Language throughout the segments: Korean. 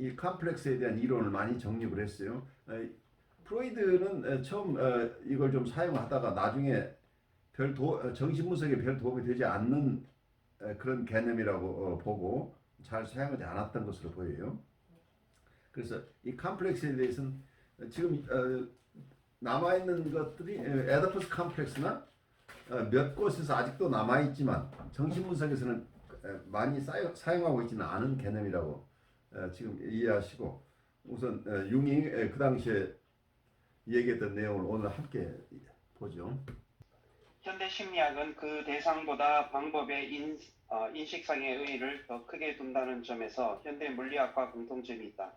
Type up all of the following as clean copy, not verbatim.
이 컴플렉스에 대한 이론을 많이 정립을 했어요. 프로이드는 처음 이걸 좀 사용하다가 나중에 정신분석에 별 도움이 되지 않는 그런 개념이라고 보고 잘 사용하지 않았던 것으로 보여요. 그래서 이 컴플렉스에 대해서는 지금 남아있는 것들이 에더퍼스 컴플렉스나 몇 곳에서 아직도 남아있지만 정신분석에서는 많이 사용하고 있지는 않은 개념이라고 지금 이해하시고 우선 융이 그 당시에 얘기했던 내용을 오늘 함께 보죠. 현대 심리학은 그 대상보다 방법의 인식상의 의의를 더 크게 둔다는 점에서 현대 물리학과 공통점이 있다.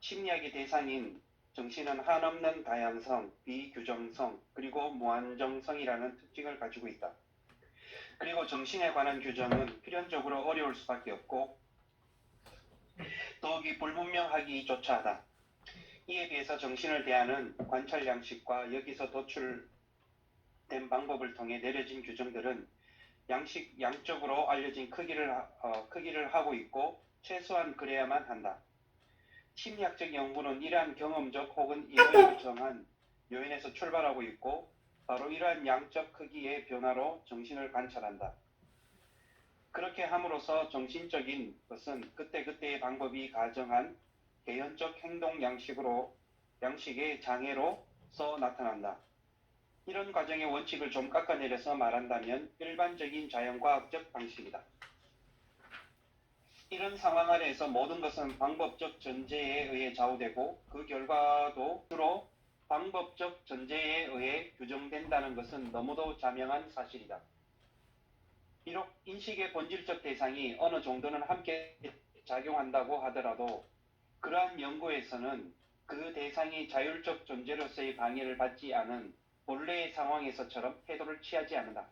심리학의 대상인 정신은 한없는 다양성, 비규정성, 그리고 무한정성이라는 특징을 가지고 있다. 그리고 정신에 관한 규정은 필연적으로 어려울 수밖에 없고 더욱이 불분명하기조차 하다. 이에 비해서 정신을 대하는 관찰 양식과 여기서 도출된 방법을 통해 내려진 규정들은 양적으로 알려진 크기를 하고 있고 최소한 그래야만 한다. 심리학적 연구는 이러한 경험적 혹은 인원을 정한 요인에서 출발하고 있고 바로 이러한 양적 크기의 변화로 정신을 관찰한다. 그렇게 함으로써 정신적인 것은 그때그때의 방법이 가정한 개연적 행동 양식의 장애로서 나타난다. 이런 과정의 원칙을 좀 깎아내려서 말한다면 일반적인 자연과학적 방식이다. 이런 상황 아래에서 모든 것은 방법적 전제에 의해 좌우되고 그 결과도 주로 방법적 전제에 의해 규정된다는 것은 너무도 자명한 사실이다. 비록 인식의 본질적 대상이 어느 정도는 함께 작용한다고 하더라도 그러한 연구에서는 그 대상이 자율적 존재로서의 방해를 받지 않은 본래의 상황에서처럼 태도를 취하지 않는다.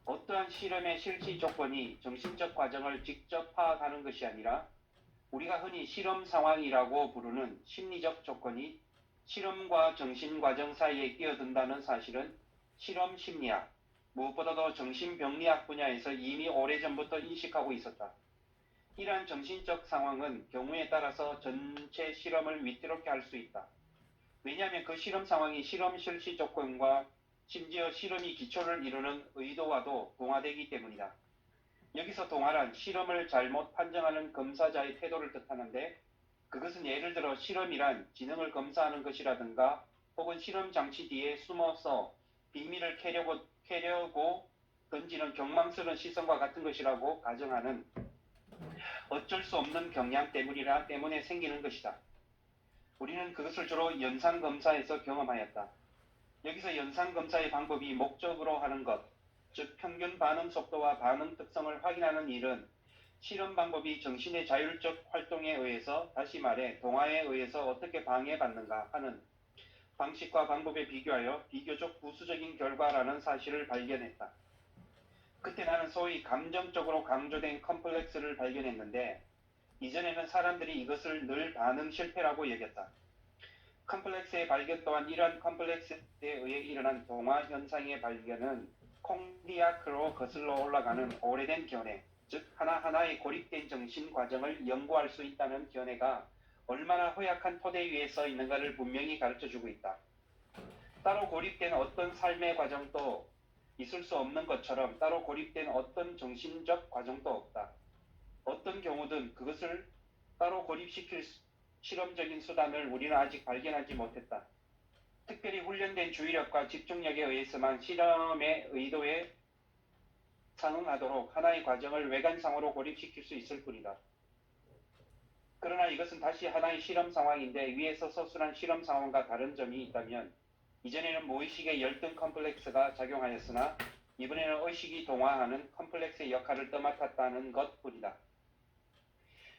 어떠한 실험의 실시 조건이 정신적 과정을 직접 파악하는 것이 아니라 우리가 흔히 실험 상황이라고 부르는 심리적 조건이 실험과 정신 과정 사이에 끼어든다는 사실은 실험 심리학, 무엇보다도 정신병리학 분야에서 이미 오래전부터 인식하고 있었다. 이러한 정신적 상황은 경우에 따라서 전체 실험을 위태롭게 할 수 있다. 왜냐하면 그 실험 상황이 실험 실시 조건과 심지어 실험이 기초를 이루는 의도와도 동화되기 때문이다. 여기서 동화란 실험을 잘못 판정하는 검사자의 태도를 뜻하는데 그것은 예를 들어 실험이란 지능을 검사하는 것이라든가 혹은 실험 장치 뒤에 숨어서 비밀을 캐려고 던지는 경망스러운 시선과 같은 것이라고 가정하는 어쩔 수 없는 경향 때문에 생기는 것이다. 우리는 그것을 주로 연산검사에서 경험하였다. 여기서 연산검사의 방법이 목적으로 하는 것, 즉 평균 반응 속도와 반응 특성을 확인하는 일은 실험 방법이 정신의 자율적 활동에 의해서, 다시 말해 동화에 의해서 어떻게 방해받는가 하는 방식과 방법에 비교하여 비교적 부수적인 결과라는 사실을 발견했다. 그때 나는 소위 감정적으로 강조된 컴플렉스를 발견했는데 이전에는 사람들이 이것을 늘 반응 실패라고 여겼다. 컴플렉스의 발견 또한 이러한 컴플렉스에 의해 일어난 동화 현상의 발견은 콩디아크로 거슬러 올라가는 오래된 견해, 즉 하나하나의 고립된 정신 과정을 연구할 수 있다는 견해가 얼마나 허약한 토대 위에 서 있는가를 분명히 가르쳐주고 있다. 따로 고립된 어떤 삶의 과정도 있을 수 없는 것처럼 따로 고립된 어떤 정신적 과정도 없다. 어떤 경우든 그것을 따로 고립시킬 실험적인 수단을 우리는 아직 발견하지 못했다. 특별히 훈련된 주의력과 집중력에 의해서만 실험의 의도에 상응하도록 하나의 과정을 외관상으로 고립시킬 수 있을 뿐이다. 그러나 이것은 다시 하나의 실험 상황인데 위에서 서술한 실험 상황과 다른 점이 있다면 이전에는 무의식의 열등 컴플렉스가 작용하였으나 이번에는 의식이 동화하는 컴플렉스의 역할을 떠맡았다는 것뿐이다.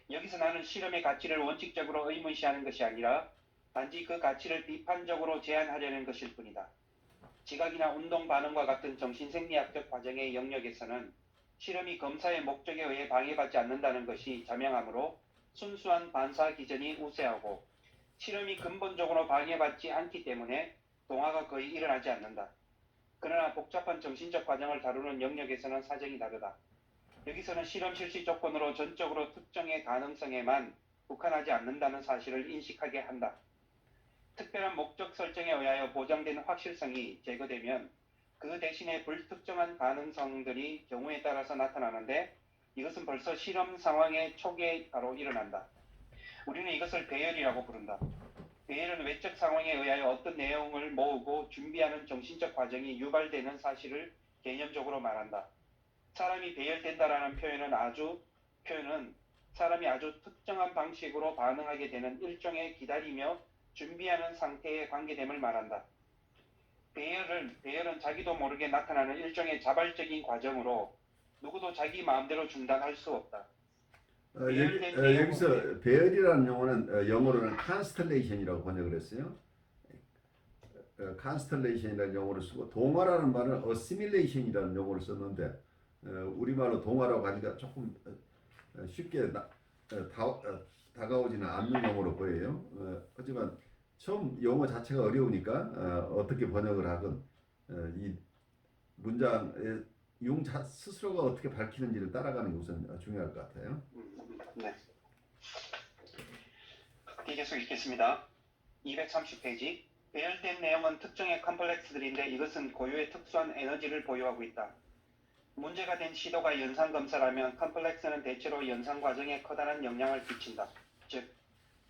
여기서 나는 실험의 가치를 원칙적으로 의문시하는 것이 아니라 단지 그 가치를 비판적으로 제한하려는 것일 뿐이다. 지각이나 운동 반응과 같은 정신생리학적 과정의 영역에서는 실험이 검사의 목적에 의해 방해받지 않는다는 것이 자명하므로 순수한 반사 기전이 우세하고 실험이 근본적으로 방해받지 않기 때문에 동화가 거의 일어나지 않는다. 그러나 복잡한 정신적 과정을 다루는 영역에서는 사정이 다르다. 여기서는 실험 실시 조건으로 전적으로 특정의 가능성에만 국한하지 않는다는 사실을 인식하게 한다. 특별한 목적 설정에 의하여 보장된 확실성이 제거되면 그 대신에 불특정한 가능성들이 경우에 따라서 나타나는데 이것은 벌써 실험 상황의 초기에 바로 일어난다. 우리는 이것을 배열이라고 부른다. 배열은 외적 상황에 의하여 어떤 내용을 모으고 준비하는 정신적 과정이 유발되는 사실을 개념적으로 말한다. 사람이 배열된다라는 표현은 사람이 아주 특정한 방식으로 반응하게 되는 일종의 기다리며 준비하는 상태에 관계됨을 말한다. 배열은 자기도 모르게 나타나는 일종의 자발적인 과정으로 누구도 자기 마음대로 중단할 수 없다. 여기서 배열이라는 용어는 영어로는 constellation이라고 번역을 했어요. constellation이라는 용어를 쓰고 동화라는 말은 assimilation이라는 용어를 썼는데 우리말로 동화라고 하니까 조금 쉽게 다가오지는 않는 용어로 보여요. 하지만 처음 용어 자체가 어려우니까 어떻게 번역을 하건 이 문장의 용 스스로가 어떻게 밝히는지를 따라가는 게 우선 중요할 것 같아요. 네. 계속 읽겠습니다. 230페이지. 배열된 내용은 특정의 컴플렉스들인데 이것은 고유의 특수한 에너지를 보유하고 있다. 문제가 된 시도가 연산검사라면 컴플렉스는 대체로 연산 과정에 커다란 영향을 끼친다. 즉,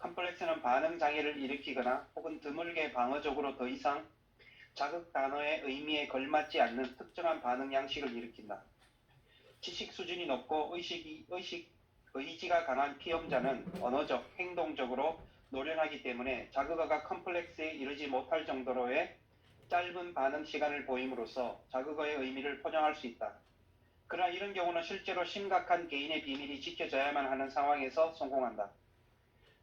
컴플렉스는 반응 장애를 일으키거나 혹은 드물게 방어적으로 더 이상 자극 단어의 의미에 걸맞지 않는 특정한 반응 양식을 일으킨다. 지식 수준이 높고 의지가 강한 피험자는 언어적, 행동적으로 노련하기 때문에 자극어가 컴플렉스에 이르지 못할 정도로의 짧은 반응 시간을 보임으로써 자극어의 의미를 포장할 수 있다. 그러나 이런 경우는 실제로 심각한 개인의 비밀이 지켜져야만 하는 상황에서 성공한다.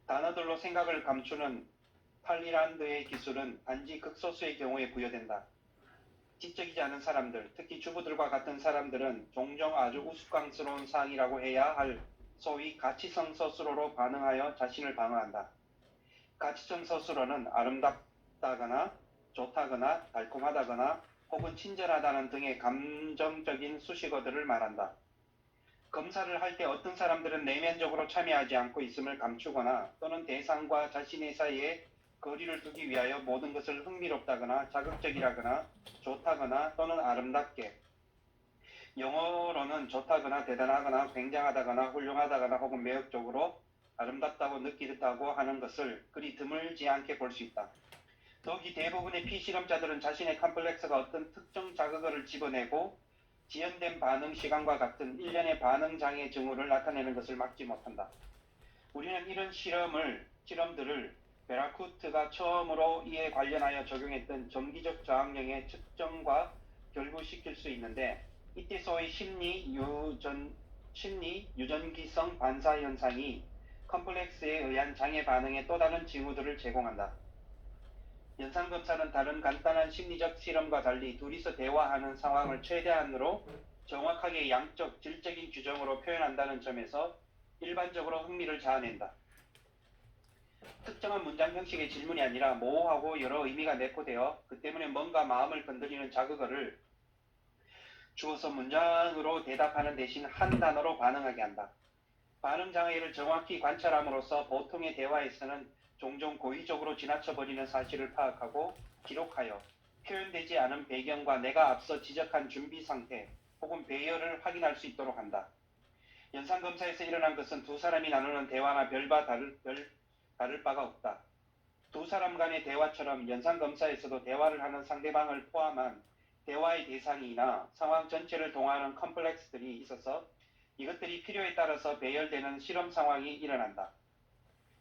단어들로 생각을 감추는 탈리란드의 기술은 단지 극소수의 경우에 부여된다. 지적이지 않은 사람들, 특히 주부들과 같은 사람들은 종종 아주 우스꽝스러운 사항이라고 해야 할 소위 가치성 서술어로 반응하여 자신을 방어한다. 가치성 서술어는 아름답다거나 좋다거나 달콤하다거나 혹은 친절하다는 등의 감정적인 수식어들을 말한다. 검사를 할 때 어떤 사람들은 내면적으로 참여하지 않고 있음을 감추거나 또는 대상과 자신의 사이에 거리를 두기 위하여 모든 것을 흥미롭다거나 자극적이라거나 좋다거나 또는 아름답게, 영어로는 좋다거나 대단하거나 굉장하다거나 훌륭하다거나 혹은 매력적으로 아름답다고 느끼듯하고 하는 것을 그리 드물지 않게 볼 수 있다. 더욱이 대부분의 피실험자들은 자신의 컴플렉스가 어떤 특정 자극어를 집어내고 지연된 반응 시간과 같은 일련의 반응 장애 징후를 나타내는 것을 막지 못한다. 우리는 이런 실험들을 베라쿠트가 처음으로 이에 관련하여 적용했던 정기적 저항력의 측정과 결부시킬 수 있는데 이때 소위 심리 유전기성 반사 현상이 컴플렉스에 의한 장애 반응의 또 다른 징후들을 제공한다. 연산검사는 다른 간단한 심리적 실험과 달리 둘이서 대화하는 상황을 최대한으로 정확하게 양적, 질적인 규정으로 표현한다는 점에서 일반적으로 흥미를 자아낸다. 특정한 문장 형식의 질문이 아니라 모호하고 여러 의미가 내포되어 그 때문에 뭔가 마음을 건드리는 자극어를 주어서 문장으로 대답하는 대신 한 단어로 반응하게 한다. 반응 장애를 정확히 관찰함으로써 보통의 대화에서는 종종 고의적으로 지나쳐버리는 사실을 파악하고 기록하여 표현되지 않은 배경과 내가 앞서 지적한 준비 상태 혹은 배열을 확인할 수 있도록 한다. 연산검사에서 일어난 것은 두 사람이 나누는 대화나 다를 바가 없다. 두 사람 간의 대화처럼 연산검사에서도 대화를 하는 상대방을 포함한 대화의 대상이나 상황 전체를 동화하는 컴플렉스들이 있어서 이것들이 필요에 따라서 배열되는 실험 상황이 일어난다.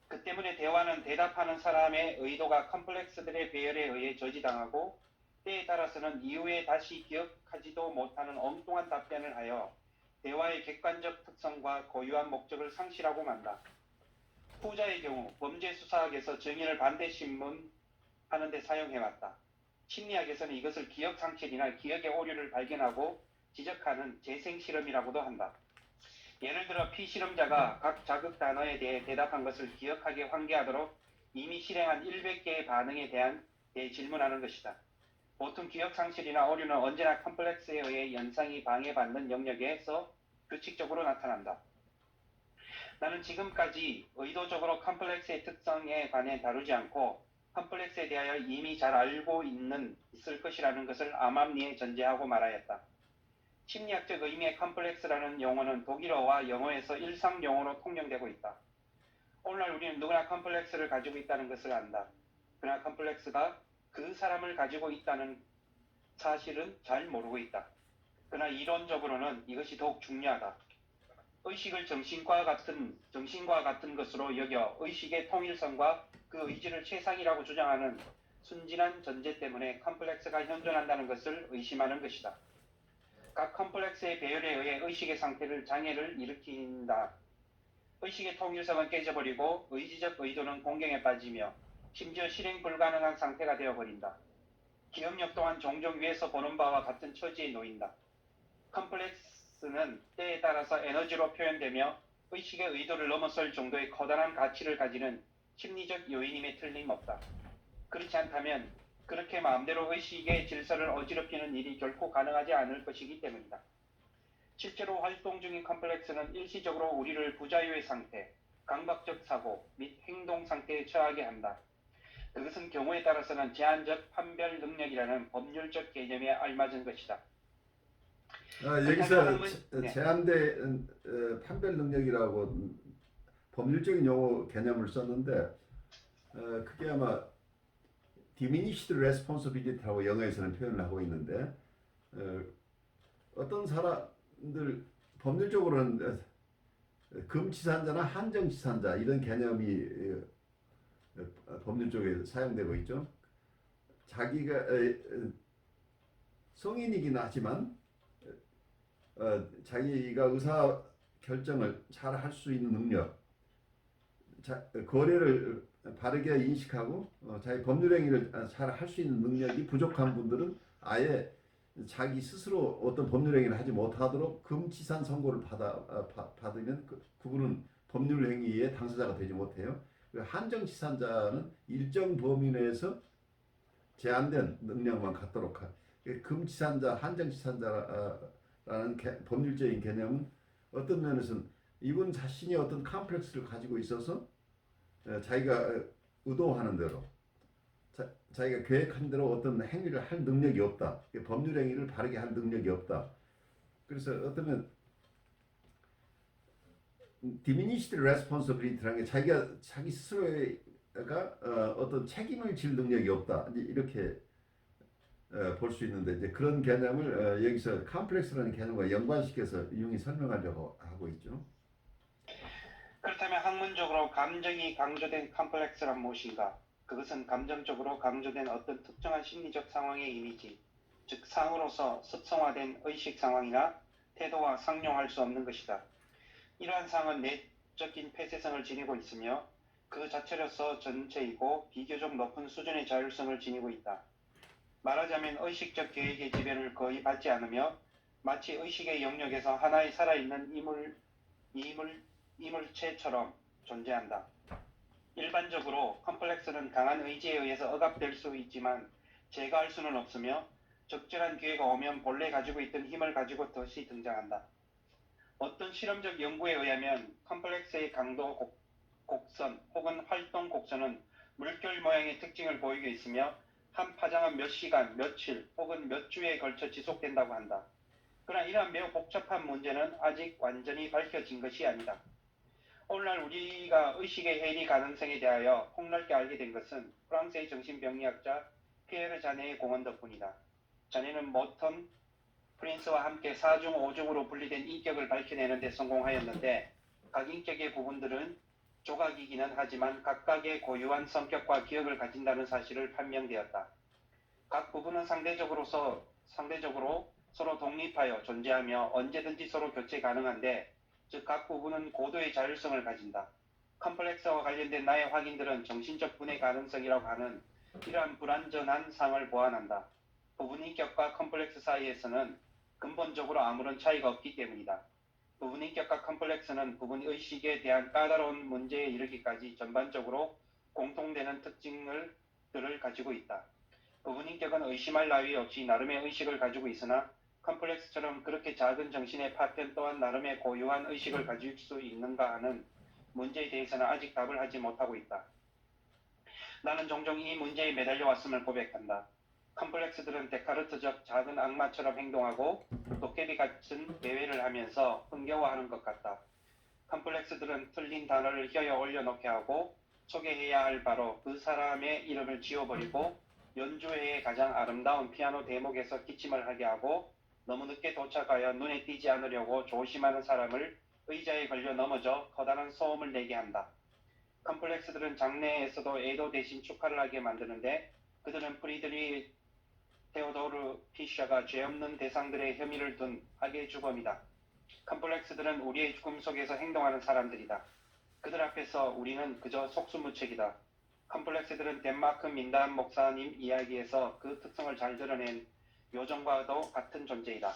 그 때문에 대화는 대답하는 사람의 의도가 컴플렉스들의 배열에 의해 저지당하고 때에 따라서는 이후에 다시 기억하지도 못하는 엉뚱한 답변을 하여 대화의 객관적 특성과 고유한 목적을 상실하고 만다. 후자의 경우 범죄 수사학에서 증인을 반대 신문하는 데 사용해왔다. 심리학에서는 이것을 기억 상실이나 기억의 오류를 발견하고 지적하는 재생 실험이라고도 한다. 예를 들어 피실험자가 각 자극 단어에 대해 대답한 것을 기억하게 환기하도록 이미 실행한 100개의 반응에 대한 질문하는 것이다. 보통 기억 상실이나 오류는 언제나 컴플렉스에 의해 연상이 방해받는 영역에서 규칙적으로 나타난다. 나는 지금까지 의도적으로 컴플렉스의 특성에 관해 다루지 않고 컴플렉스에 대하여 이미 잘 알고 있을 것이라는 것을 암암리에 전제하고 말하였다. 심리학적 의미의 컴플렉스라는 용어는 독일어와 영어에서 일상 용어로 통용되고 있다. 오늘날 우리는 누구나 컴플렉스를 가지고 있다는 것을 안다. 그러나 컴플렉스가 그 사람을 가지고 있다는 사실은 잘 모르고 있다. 그러나 이론적으로는 이것이 더욱 중요하다. 의식을 정신과 같은 것으로 여겨 의식의 통일성과 그 의지를 최상이라고 주장하는 순진한 전제 때문에 컴플렉스가 현존한다는 것을 의심하는 것이다. 각 컴플렉스의 배열에 의해 의식의 상태를 장애를 일으킨다. 의식의 통일성은 깨져버리고 의지적 의도는 공경에 빠지며 심지어 실행 불가능한 상태가 되어버린다. 기억력 또한 종종 위에서 보는 바와 같은 처지에 놓인다. 컴플렉스는 때에 따라서 에너지로 표현되며 의식의 의도를 넘어설 정도의 커다란 가치를 가지는 심리적 요인임에 틀림없다. 그렇지 않다면 그렇게 마음대로 의식의 질서를 어지럽히는 일이 결코 가능하지 않을 것이기 때문이다. 실제로 활동 중인 컴플렉스는 일시적으로 우리를 부자유의 상태, 강박적 사고 및 행동 상태에 처하게 한다. 그것은 경우에 따라서는 제한적 판별 능력이라는 법률적 개념에 알맞은 것이다. 여기서 네. 제한된 판별 능력이라고 법률적인 용어 개념을 썼는데 그게 아마 diminished responsibility라고 영어에서는 표현을 하고 있는데 어떤 사람들 법률적으로는 금치산자나 한정치산자 이런 개념이 법률 쪽에 사용되고 있죠. 자기가 성인이긴 하지만 자기가 의사 결정을 잘 할 수 있는 능력, 거래를 바르게 인식하고 자기 법률 행위를 잘 할 수 있는 능력이 부족한 분들은 아예 자기 스스로 어떤 법률 행위를 하지 못하도록 금치산 선고를 받으면 그분은 법률 행위의 당사자가 되지 못해요. 한정치산자는 일정 범위 내에서 제한된 능력만 갖도록 금치산자, 한정치산자라는 법률적인 개념은 어떤 면에서는 이분 자신이 어떤 컴플렉스를 가지고 있어서 자기가 의도하는 대로 자기가 계획한 대로 어떤 행위를 할 능력이 없다. 법률 행위를 바르게 할 능력이 없다. 그래서 어쩌면 diminished responsibility라는 게 자기 스스로가 어떤 책임을 질 능력이 없다. 이렇게 볼 수 있는데 이제 그런 개념을 여기서 컴플렉스라는 개념과 연관시켜서 융이 설명하려고 하고 있죠. 그렇다면 학문적으로 감정이 강조된 컴플렉스란 무엇인가? 그것은 감정적으로 강조된 어떤 특정한 심리적 상황의 이미지, 즉 상으로서 습성화된 의식 상황이나 태도와 상용할 수 없는 것이다. 이러한 상은 내적인 폐쇄성을 지니고 있으며 그 자체로서 전체이고 비교적 높은 수준의 자율성을 지니고 있다. 말하자면 의식적 계획의 지배를 거의 받지 않으며 마치 의식의 영역에서 하나의 살아있는 이물체처럼 존재한다. 일반적으로 컴플렉스는 강한 의지에 의해서 억압될 수 있지만 제거할 수는 없으며 적절한 기회가 오면 본래 가지고 있던 힘을 가지고 다시 등장한다. 어떤 실험적 연구에 의하면 컴플렉스의 강도 곡선 혹은 활동 곡선은 물결 모양의 특징을 보이고 있으며 한 파장은 몇 시간, 며칠 혹은 몇 주에 걸쳐 지속된다고 한다. 그러나 이러한 매우 복잡한 문제는 아직 완전히 밝혀진 것이 아니다. 오늘날 우리가 의식의 해리 가능성에 대하여 폭넓게 알게 된 것은 프랑스의 정신병리학자 피에르 자네의 공헌 덕분이다. 자네는 모턴 프린스와 함께 4중, 5중으로 분리된 인격을 밝혀내는 데 성공하였는데 각 인격의 부분들은 조각이기는 하지만 각각의 고유한 성격과 기억을 가진다는 사실을 판명되었다. 각 부분은 상대적으로 서로 독립하여 존재하며 언제든지 서로 교체 가능한데 즉 각 부분은 고도의 자율성을 가진다. 컴플렉스와 관련된 나의 확인들은 정신적 분해 가능성이라고 하는 이러한 불완전한 상을 보완한다. 부분 인격과 컴플렉스 사이에서는 근본적으로 아무런 차이가 없기 때문이다. 부분 인격과 컴플렉스는 부분 의식에 대한 까다로운 문제에 이르기까지 전반적으로 공통되는 특징들을 가지고 있다. 부분 인격은 의심할 나위 없이 나름의 의식을 가지고 있으나 컴플렉스처럼 그렇게 작은 정신의 파편 또한 나름의 고유한 의식을 가질 수 있는가 하는 문제에 대해서는 아직 답을 하지 못하고 있다. 나는 종종 이 문제에 매달려 왔음을 고백한다. 컴플렉스들은 데카르트적 작은 악마처럼 행동하고 도깨비 같은 대회를 하면서 흥겨워하는 것 같다. 컴플렉스들은 틀린 단어를 혀에 올려놓게 하고 소개해야 할 바로 그 사람의 이름을 지워버리고 연주회의 가장 아름다운 피아노 대목에서 기침을 하게 하고 너무 늦게 도착하여 눈에 띄지 않으려고 조심하는 사람을 의자에 걸려 넘어져 커다란 소음을 내게 한다. 컴플렉스들은 장례에서도 애도 대신 축하를 하게 만드는데 그들은 프리드리 테오도르 피셔가 죄 없는 대상들의 혐의를 둔 악의 주범이다. 컴플렉스들은 우리의 꿈속에서 행동하는 사람들이다. 그들 앞에서 우리는 그저 속수무책이다. 컴플렉스들은 덴마크 민담 목사님 이야기에서 그 특성을 잘 드러낸 요정과도 같은 존재이다.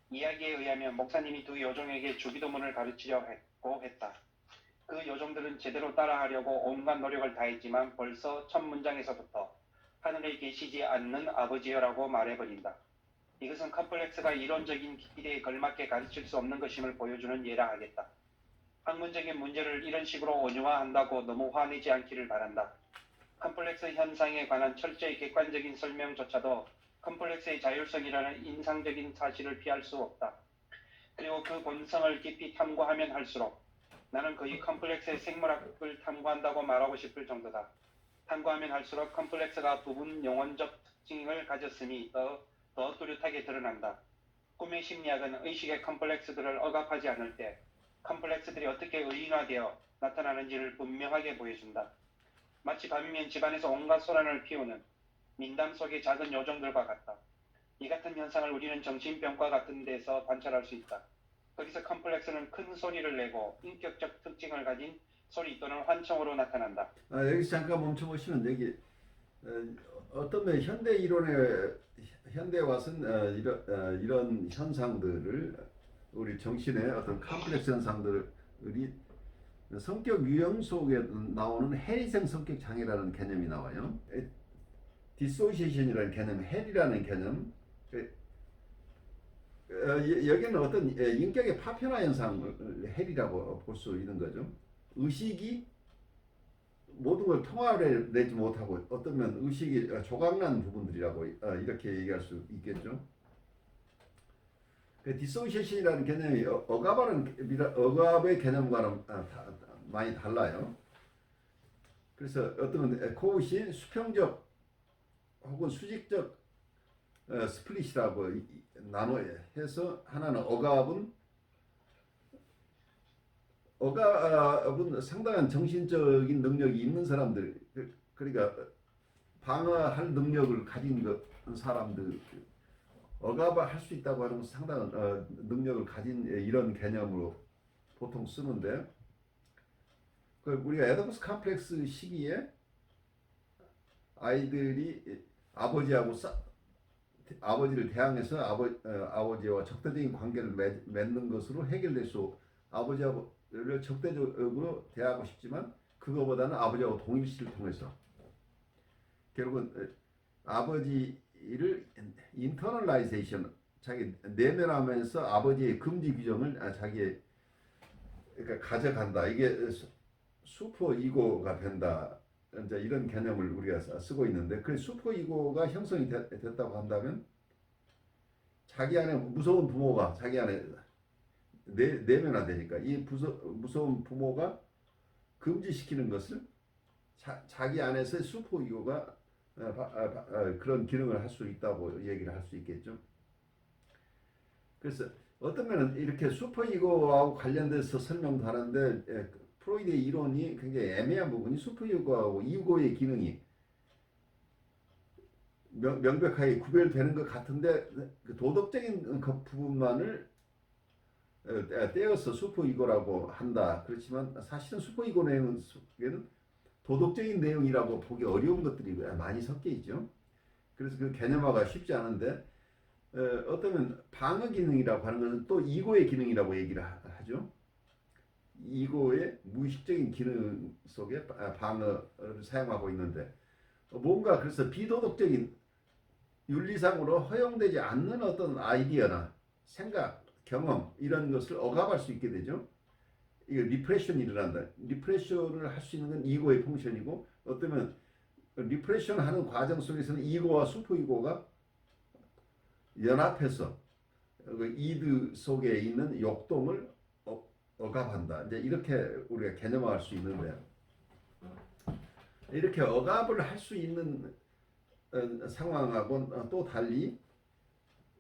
이야기에 의하면 목사님이 두 요정에게 주기도문을 가르치려 했다. 그 요정들은 제대로 따라하려고 온갖 노력을 다했지만 벌써 첫 문장에서부터 하늘에 계시지 않는 아버지여라고 말해버린다. 이것은 컴플렉스가 이론적인 기대에 걸맞게 가르칠 수 없는 것임을 보여주는 예라 하겠다. 학문적인 문제를 이런 식으로 온유화한다고 너무 화내지 않기를 바란다. 컴플렉스 현상에 관한 철저히 객관적인 설명조차도 컴플렉스의 자율성이라는 인상적인 사실을 피할 수 없다. 그리고 그 본성을 깊이 탐구하면 할수록 나는 거의 컴플렉스의 생물학을 탐구한다고 말하고 싶을 정도다. 탐구하면 할수록 컴플렉스가 부분 영혼적 특징을 가졌음이 더 뚜렷하게 드러난다. 꿈의 심리학은 의식의 컴플렉스들을 억압하지 않을 때 컴플렉스들이 어떻게 의인화되어 나타나는지를 분명하게 보여준다. 마치 밤이면 집안에서 온갖 소란을 피우는 민담 속의 작은 요정들과 같다. 이 같은 현상을 우리는 정신병과 같은 데서 관찰할 수 있다. 거기서 컴플렉스는 큰 소리를 내고 인격적 특징을 가진 소리 또는 환청으로 나타난다. 여기서 잠깐 멈춰보시면 여기 어떤 면 현대 이론에 현대에 와서는 이런 현상들을 우리 정신의 어떤 컴플렉스 현상들이 성격 유형 속에 나오는 해리성 성격 장애라는 개념이 나와요. 디소시에이션이라는 개념, 해리라는 개념. 여기는 어떤 인격의 파편화 현상을 해리라고 볼 수 있는 거죠. 의식이 모든 걸 통합해내지 못하고 어떤 면 의식이 조각난 부분들이라고 이렇게 얘기할 수 있겠죠. 디소시에이션이라는 개념이 억압의 개념과는 많이 달라요. 그래서 어떤 그것이 수평적 혹은 수직적 스플릿이라고 나눠해서 하나는 억압은 상당한 정신적인 능력이 있는 사람들, 그러니까 방어할 능력을 가진 사람들, 억압을 할 수 있다고 하는 것은 상당한 능력을 가진 이런 개념으로 보통 쓰는데, 우리가 에더퍼스 컴플렉스 시기에 아이들이 아버지를 대항해서 아버지와 적대적인 관계를 맺는 것으로 해결될 수, 아버지를 적대적으로 대하고 싶지만 그거보다는 아버지하고 동일시를 통해서 결국은 아버지를 인터널라이제이션, 자기 내면하면서 아버지의 금지 규정을 그러니까 가져간다. 이게 슈퍼 이고가 된다. 이제 이런 개념을 우리가 쓰고 있는데, 그 슈퍼 이고가 형성이 됐다고 한다면 자기 안에 무서운 부모가 자기 안에 내면화되니까 이 무서운 부모가 금지시키는 것을 자기 안에서 슈퍼 이고가 그런 기능을 할 수 있다고 얘기를 할 수 있겠죠. 그래서 어떤 면은 이렇게 슈퍼 이고하고 관련돼서 설명도 하는데, 프로이드의 이론이 굉장히 애매한 부분이 슈퍼 이고하고 이고의 기능이 명백하게 구별되는 것 같은데, 그 도덕적인 그 부분만을 떼어서 슈퍼 이고라고 한다. 그렇지만 사실은 슈퍼 이고 내용 속에는 도덕적인 내용이라고 보기 어려운 것들이 많이 섞여 있죠. 그래서 그 개념화가 쉽지 않은데, 어쩌면 방어 기능이라고 하는 것은 또 이고의 기능이라고 얘기를 하죠. 이고의 무의식적인 기능 속에 방어를 사용하고 있는데, 뭔가 그래서 비도덕적인 윤리상으로 허용되지 않는 어떤 아이디어나 생각, 경험 이런 것을 억압할 수 있게 되죠. 이거 리프레션이 일어난다. 리프레션을 할 수 있는 건 이고의 펑션이고 어쩌면 리프레션 하는 과정 속에서는 이고와 슈퍼 이고가 연합해서 그 이드 속에 있는 욕동을 억압한다. 이제 이렇게 우리가 개념화할 수 있는데 이렇게 억압을 할 수 있는 상황하고는 또 달리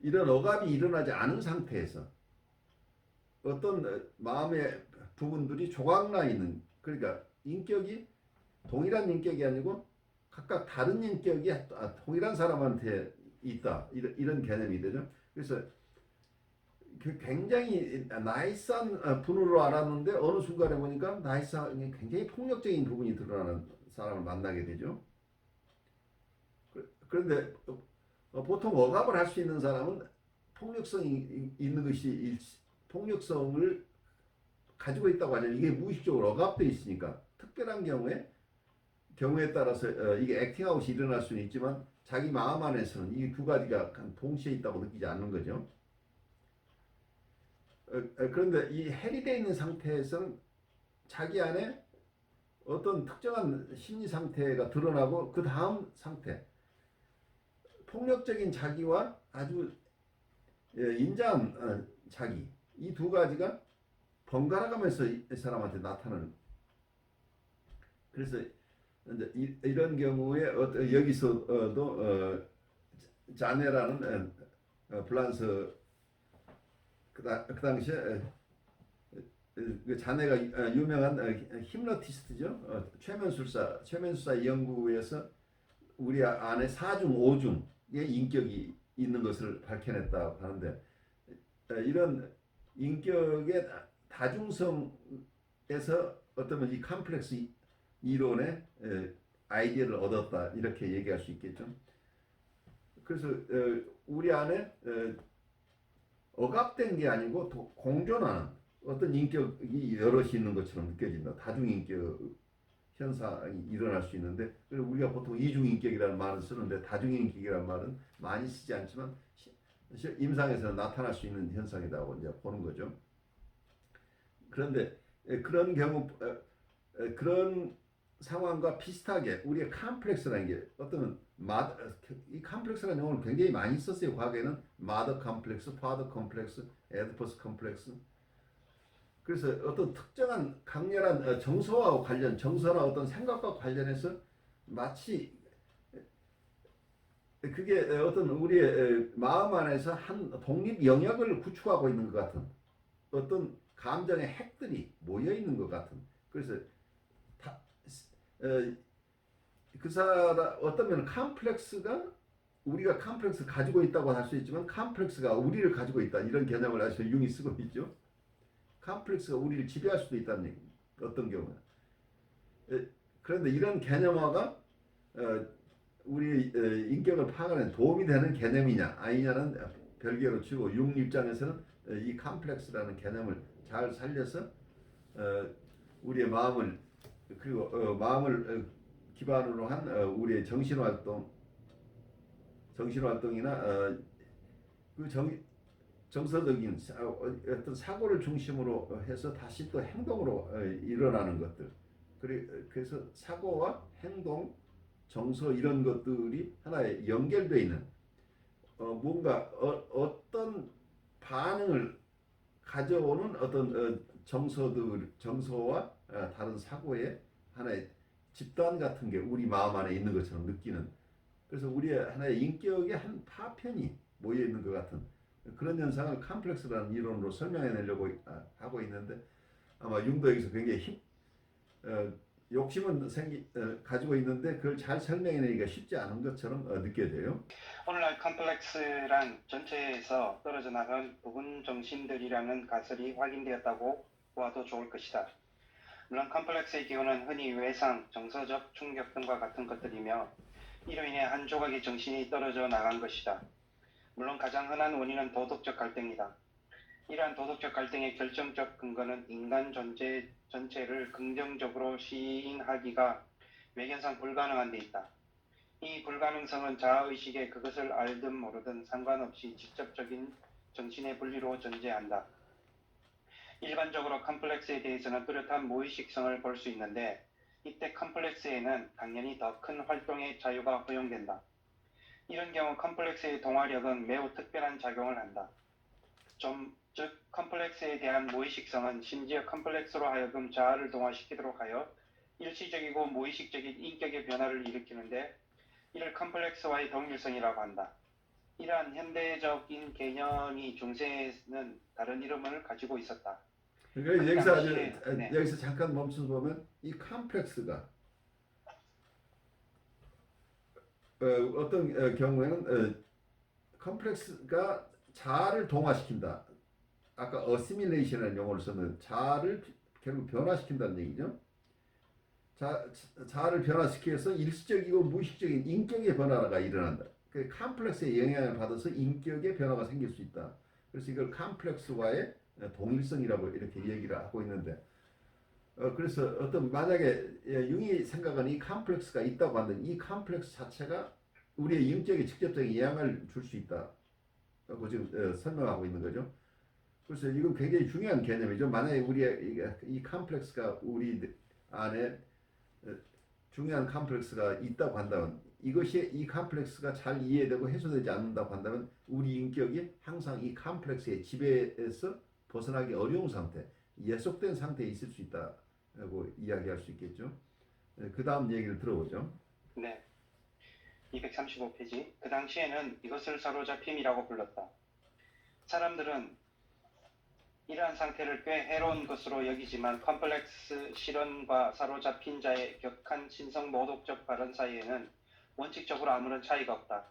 이런 억압이 일어나지 않은 상태에서 어떤 마음의 부분들이 조각나 있는 그러니까 인격이 동일한 인격이 아니고 각각 다른 인격이 동일한 사람한테 있다 이런 개념이 되죠. 그래서 굉장히 나이스한 분으로 알았는데 어느 순간에 보니까 나이스한 굉장히 폭력적인 부분이 드러나는 사람을 만나게 되죠. 그런데 보통 억압을 할 수 있는 사람은 폭력성이 있는 것이 폭력성을 가지고 있다고 하냐 이게 무의식적으로 억압되어 있으니까 특별한 경우에 따라서 이게 액팅아웃이 일어날 수는 있지만 자기 마음 안에서는 이 두 가지가 동시에 있다고 느끼지 않는 거죠. 그런데 이 해리되어 있는 상태에서는 자기 안에 어떤 특정한 심리 상태가 드러나고 그 다음 상태 폭력적인 자기와 아주 인자한 자기 이 두 가지가 번갈아 가면서 이 사람한테 나타나는 그래서 이제 이런 경우에 여기서도 자네라는 프랑스 그 당시에 그 자네가 유명한 히프노티스트죠. 최면술사 연구에서 우리 안에 4중 5중의 인격이 있는 것을 밝혀냈다고 하는데 이런 인격의 다중성에서 어쩌면 이 컴플렉스 이론의 아이디어를 얻었다 이렇게 얘기할 수 있겠죠. 그래서 우리 안에 억압된 게 아니고 공존하는 어떤 인격이 여럿이 있는 것처럼 느껴진다. 다중인격 현상이 일어날 수 있는데 우리가 보통 이중인격이라는 말을 쓰는데 다중인격이라는 말은 많이 쓰지 않지만 임상에서는 나타날 수 있는 현상이라고 이제 보는 거죠. 그런데 그런 경우 그런 상황과 비슷하게 우리의 컴플렉스라는 게 어떤 이 컴플렉스라는 용어를 굉장히 많이 썼어요. 과거에는 마더 컴플렉스, 파더 컴플렉스, 에디퍼스 컴플렉스. 그래서 어떤 특정한 강렬한 정서나 어떤 생각과 관련해서 마치 그게 어떤 우리의 마음 안에서 한 독립 영역을 구축하고 있는 것 같은 어떤 감정의 핵들이 모여 있는 것 같은 그래서 그 사람 어떤 면은 컴플렉스가 우리가 컴플렉스를 가지고 있다고 할 수 있지만 컴플렉스가 우리를 가지고 있다 이런 개념을 아시죠? 융이 쓰고 있죠. 컴플렉스가 우리를 지배할 수도 있다는 얘기 어떤 경우는 그런데 이런 개념화가 우리 인격을 파악하는 도움이 되는 개념이냐 아니냐는 별개로 치고 융 입장에서는 이 컴플렉스라는 개념을 잘 살려서 우리의 마음을 그리고 마음을 기반으로 한 우리의 정신활동이나 그 정서적인 어떤 사고를 중심으로 해서 다시 또 행동으로 일어나는 것들 그래서 사고와 행동, 정서 이런 것들이 하나에 연결되어 있는 뭔가 어떤 반응을 가져오는 어떤 정서와 다른 사고의 하나의 집단 같은 게 우리 마음 안에 있는 것처럼 느끼는 그래서 우리의 하나의 인격의 한 파편이 모여 있는 것 같은 그런 현상을 컴플렉스라는 이론으로 설명해내려고 하고 있는데 아마 융도 여기서 굉장히 욕심은 가지고 있는데 그걸 잘 설명해내기가 쉽지 않은 것처럼 느껴져요. 오늘날 컴플렉스란 전체에서 떨어져 나간 부분 정신들이라는 가설이 확인되었다고 보아도 좋을 것이다. 물론 컴플렉스의 기원은 흔히 외상, 정서적 충격 등과 같은 것들이며 이로 인해 한 조각의 정신이 떨어져 나간 것이다. 물론 가장 흔한 원인은 도덕적 갈등이다. 이러한 도덕적 갈등의 결정적 근거는 인간 존재 전체를 긍정적으로 시인하기가 외견상 불가능한 데 있다. 이 불가능성은 자아의식에 그것을 알든 모르든 상관없이 직접적인 정신의 분리로 존재한다. 일반적으로 컴플렉스에 대해서는 뚜렷한 무의식성을 볼 수 있는데 이때 컴플렉스에는 당연히 더 큰 활동의 자유가 허용된다. 이런 경우 컴플렉스의 동화력은 매우 특별한 작용을 한다. 즉 컴플렉스에 대한 무의식성은 심지어 컴플렉스로 하여금 자아를 동화시키도록 하여 일시적이고 무의식적인 인격의 변화를 일으키는데 이를 컴플렉스와의 동일성이라고 한다. 이러한 현대적인 개념이 중세에는 다른 이름을 가지고 있었다. 그러니까 그 여기서 당시에 네. 여기서 잠깐 멈춰서 보면 이 컴플렉스가 어떤 경우에는 컴플렉스가 자아를 동화시킨다. 아까 어시밀레이션이라는 용어를 썼는데 자아를 결국 변화시킨다는 얘기죠. 자아를 변화시켜서 일시적이고 무의식적인 인격의 변화가 일어난다. 그 컴플렉스의 영향을 받아서 인격의 변화가 생길 수 있다. 그래서 이걸 컴플렉스와의 동일성이라고 이렇게 얘기를 하고 있는데, 그래서 어떤 만약에 융이 생각하는 이 컴플렉스가 있다고 한다면 이 컴플렉스 자체가 우리의 인격에 직접적인 영향을 줄 수 있다고 지금 설명하고 있는 거죠. 그래서 이건 굉장히 중요한 개념이죠. 만약에 우리의 이 컴플렉스가 우리 안에 중요한 컴플렉스가 있다고 한다면 이것이 이 컴플렉스가 잘 이해되고 해소되지 않는다고 한다면 우리 인격이 항상 이 컴플렉스의 지배에서 벗어나기 어려운 상태, 예속된 상태에 있을 수 있다고 이야기할 수 있겠죠. 그 다음 얘기를 들어보죠. 네. 235페이지. 그 당시에는 이것을 사로잡힘이라고 불렀다. 사람들은 이러한 상태를 꽤 해로운 것으로 여기지만 컴플렉스 실현과 사로잡힌 자의 격한 신성 모독적 발언 사이에는 원칙적으로 아무런 차이가 없다.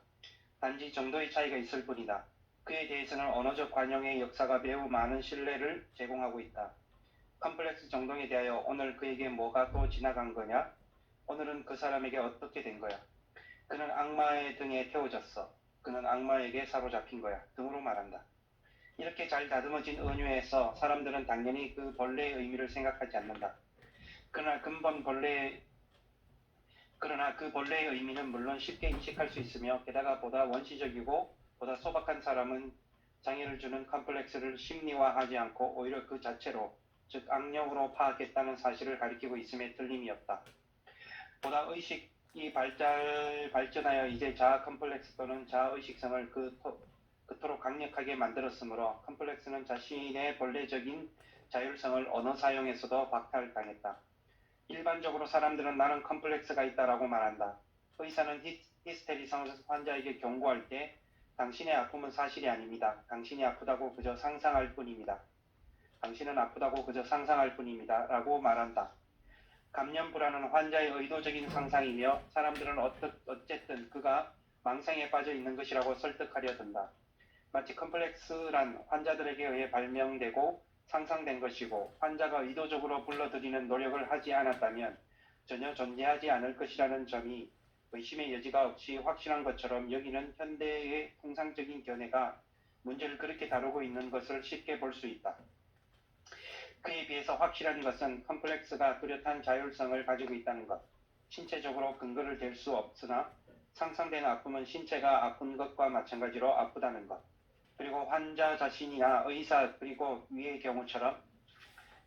단지 정도의 차이가 있을 뿐이다. 그에 대해서는 언어적 관용의 역사가 매우 많은 신뢰를 제공하고 있다. 컴플렉스 정동에 대하여 오늘 그에게 뭐가 또 지나간 거냐? 오늘은 그 사람에게 어떻게 된 거야? 그는 악마의 등에 태워졌어. 그는 악마에게 사로잡힌 거야. 등으로 말한다. 이렇게 잘 다듬어진 은유에서 사람들은 당연히 그 본래의 의미를 생각하지 않는다. 그러나 그 본래의 의미는 물론 쉽게 인식할 수 있으며 게다가 보다 원시적이고 보다 소박한 사람은 장애를 주는 컴플렉스를 심리화하지 않고 오히려 그 자체로 즉 악령으로 파악했다는 사실을 가리키고 있음에 틀림이 없다. 보다 의식이 발전하여 이제 자아 컴플렉스 또는 자아 의식성을 그토록 강력하게 만들었으므로 컴플렉스는 자신의 본래적인 자율성을 언어 사용에서도 박탈당했다. 일반적으로 사람들은 나는 컴플렉스가 있다라고 말한다. 의사는 히스테리성 환자에게 경고할 때 당신의 아픔은 사실이 아닙니다. 당신이 아프다고 그저 상상할 뿐입니다. 당신은 아프다고 그저 상상할 뿐입니다. 라고 말한다. 감염 불안은 환자의 의도적인 상상이며 사람들은 어쨌든 그가 망상에 빠져 있는 것이라고 설득하려 든다. 마치 컴플렉스란 환자들에게 의해 발명되고 상상된 것이고 환자가 의도적으로 불러들이는 노력을 하지 않았다면 전혀 존재하지 않을 것이라는 점이 의심의 여지가 없이 확실한 것처럼 여기는 현대의 통상적인 견해가 문제를 그렇게 다루고 있는 것을 쉽게 볼 수 있다. 그에 비해서 확실한 것은 컴플렉스가 뚜렷한 자율성을 가지고 있다는 것. 신체적으로 근거를 댈 수 없으나 상상되는 아픔은 신체가 아픈 것과 마찬가지로 아프다는 것. 그리고 환자 자신이나 의사 그리고 위의 경우처럼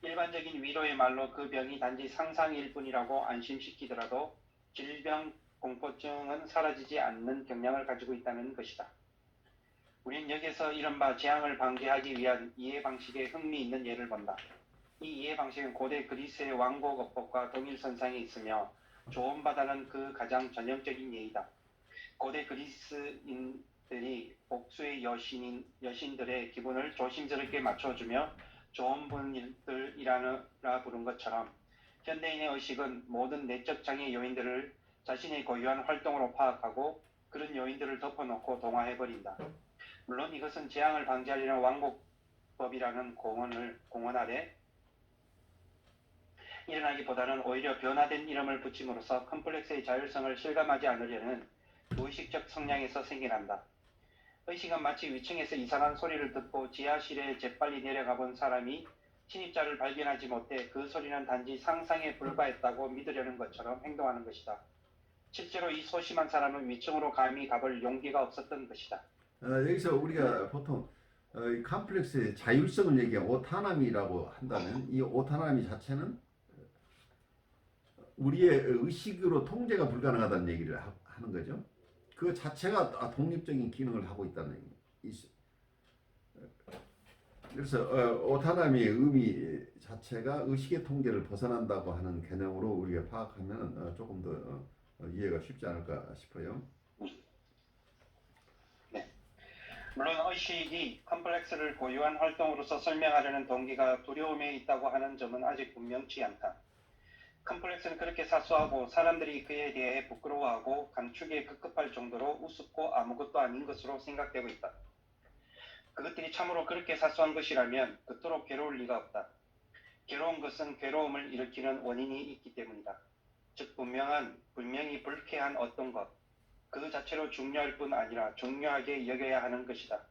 일반적인 위로의 말로 그 병이 단지 상상일 뿐이라고 안심시키더라도 질병 공포증은 사라지지 않는 경향을 가지고 있다는 것이다. 우리는 여기서 이른바 재앙을 방지하기 위한 이해 방식의 흥미있는 예를 본다. 이 이해 방식은 고대 그리스의 왕국 어법과 동일선상에 있으며 조언바다는 그 가장 전형적인 예이다. 고대 그리스인들이 복수의 여신들의 기분을 조심스럽게 맞춰주며 좋은 분들이라 부른 것처럼 현대인의 의식은 모든 내적 장애 요인들을 자신의 고유한 활동으로 파악하고 그런 요인들을 덮어놓고 동화해버린다. 물론 이것은 재앙을 방지하려는 왕국법이라는 공원 아래 일어나기보다는 오히려 변화된 이름을 붙임으로써 컴플렉스의 자율성을 실감하지 않으려는 무의식적 성향에서 생겨난다. 의식은 마치 위층에서 이상한 소리를 듣고 지하실에 재빨리 내려가 본 사람이 침입자를 발견하지 못해 그 소리는 단지 상상에 불과했다고 믿으려는 것처럼 행동하는 것이다. 실제로 이 소심한 사람은 위층으로 감히 가볼 용기가 없었던 것이다. 여기서 우리가 보통 이 컴플렉스의 자율성을 얘기한 오타나미라고 한다면 이 오타나미 자체는 우리의 의식으로 통제가 불가능하다는 얘기를 하는 거죠. 그 자체가 독립적인 기능을 하고 있다는 얘기. 그래서 오타나미의 의미 자체가 의식의 통제를 벗어난다고 하는 개념으로 우리가 파악하면 조금 더 이해가 쉽지 않을까 싶어요. 네. 물론 의식이 컴플렉스를 고유한 활동으로서 설명하려는 동기가 두려움에 있다고 하는 점은 아직 분명치 않다. 컴플렉스는 그렇게 사소하고 사람들이 그에 대해 부끄러워하고 감추기에 급급할 정도로 우습고 아무것도 아닌 것으로 생각되고 있다. 그것들이 참으로 그렇게 사소한 것이라면 그토록 괴로울 리가 없다. 괴로운 것은 괴로움을 일으키는 원인이 있기 때문이다. 즉 분명히 불쾌한 어떤 것, 그 자체로 중요할 뿐 아니라 중요하게 여겨야 하는 것이다.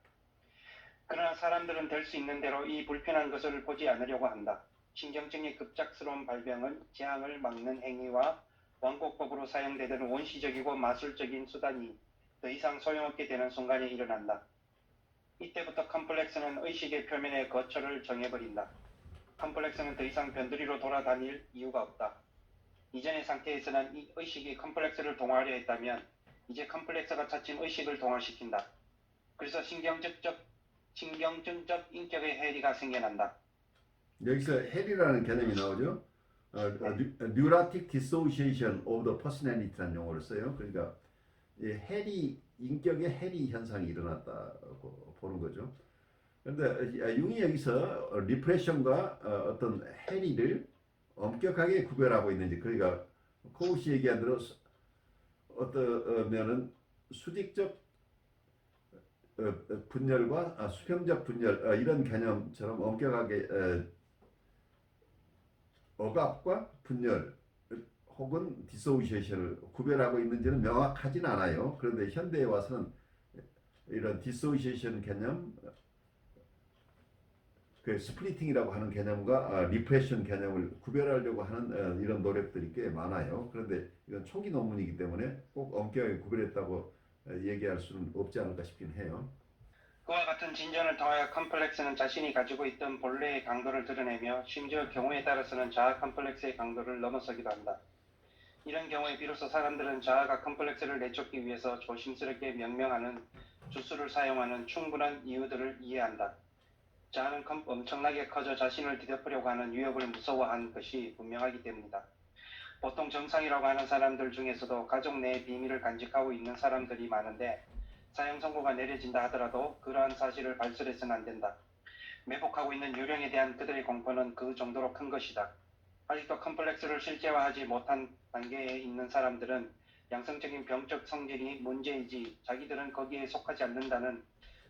그러나 사람들은 될 수 있는 대로 이 불편한 것을 보지 않으려고 한다. 신경증의 급작스러운 발병은 재앙을 막는 행위와 완곡법으로 사용되던 원시적이고 마술적인 수단이 더 이상 소용없게 되는 순간에 일어난다. 이때부터 컴플렉스는 의식의 표면의 거처를 정해버린다. 컴플렉스는 더 이상 변두리로 돌아다닐 이유가 없다. 이전의 상태에서는 이 의식이 컴플렉스를 동화하려 했다면 이제 컴플렉스가 차츰 의식을 동화시킨다. 그래서 신경증적 인격의 해리가 생겨난다. 여기서 헬이라는 개념이 나오죠. Neurotic Dissociation of the Personality라는 용어를 써요. 그러니까 헬이 인격의 헬이 현상이 일어났다고 보는 거죠. 그런데 융이 여기서 리프레션과 어떤 헬이를 엄격하게 구별하고 있는지, 그러니까 코우시 얘기한 대로 어떠면은 수직적 분열과 수평적 분열 이런 개념처럼 엄격하게 억압과 분열 혹은 디소시에이션을 구별하고 있는지는 명확하진 않아요. 그런데 현대에 와서는 이런 디소시에이션 개념, 그 스플리팅이라고 하는 개념과 리프레션 개념을 구별하려고 하는 이런 노력들이 꽤 많아요. 그런데 이건 초기 논문이기 때문에 꼭 엄격하게 구별했다고 얘기할 수는 없지 않을까 싶긴 해요. 그와 같은 진전을 통하여 컴플렉스는 자신이 가지고 있던 본래의 강도를 드러내며 심지어 경우에 따라서는 자아 컴플렉스의 강도를 넘어서기도 한다. 이런 경우에 비로소 사람들은 자아가 컴플렉스를 내쫓기 위해서 조심스럽게 명명하는 주술을 사용하는 충분한 이유들을 이해한다. 자아는 엄청나게 커져 자신을 뒤덮으려고 하는 위협을 무서워한 것이 분명하기 때문이다. 보통 정상이라고 하는 사람들 중에서도 가족 내의 비밀을 간직하고 있는 사람들이 많은데 사형 선고가 내려진다 하더라도 그러한 사실을 발설해서는 안 된다. 매복하고 있는 유령에 대한 그들의 공포는 그 정도로 큰 것이다. 아직도 컴플렉스를 실제화하지 못한 단계에 있는 사람들은 양성적인 병적 성질이 문제이지 자기들은 거기에 속하지 않는다는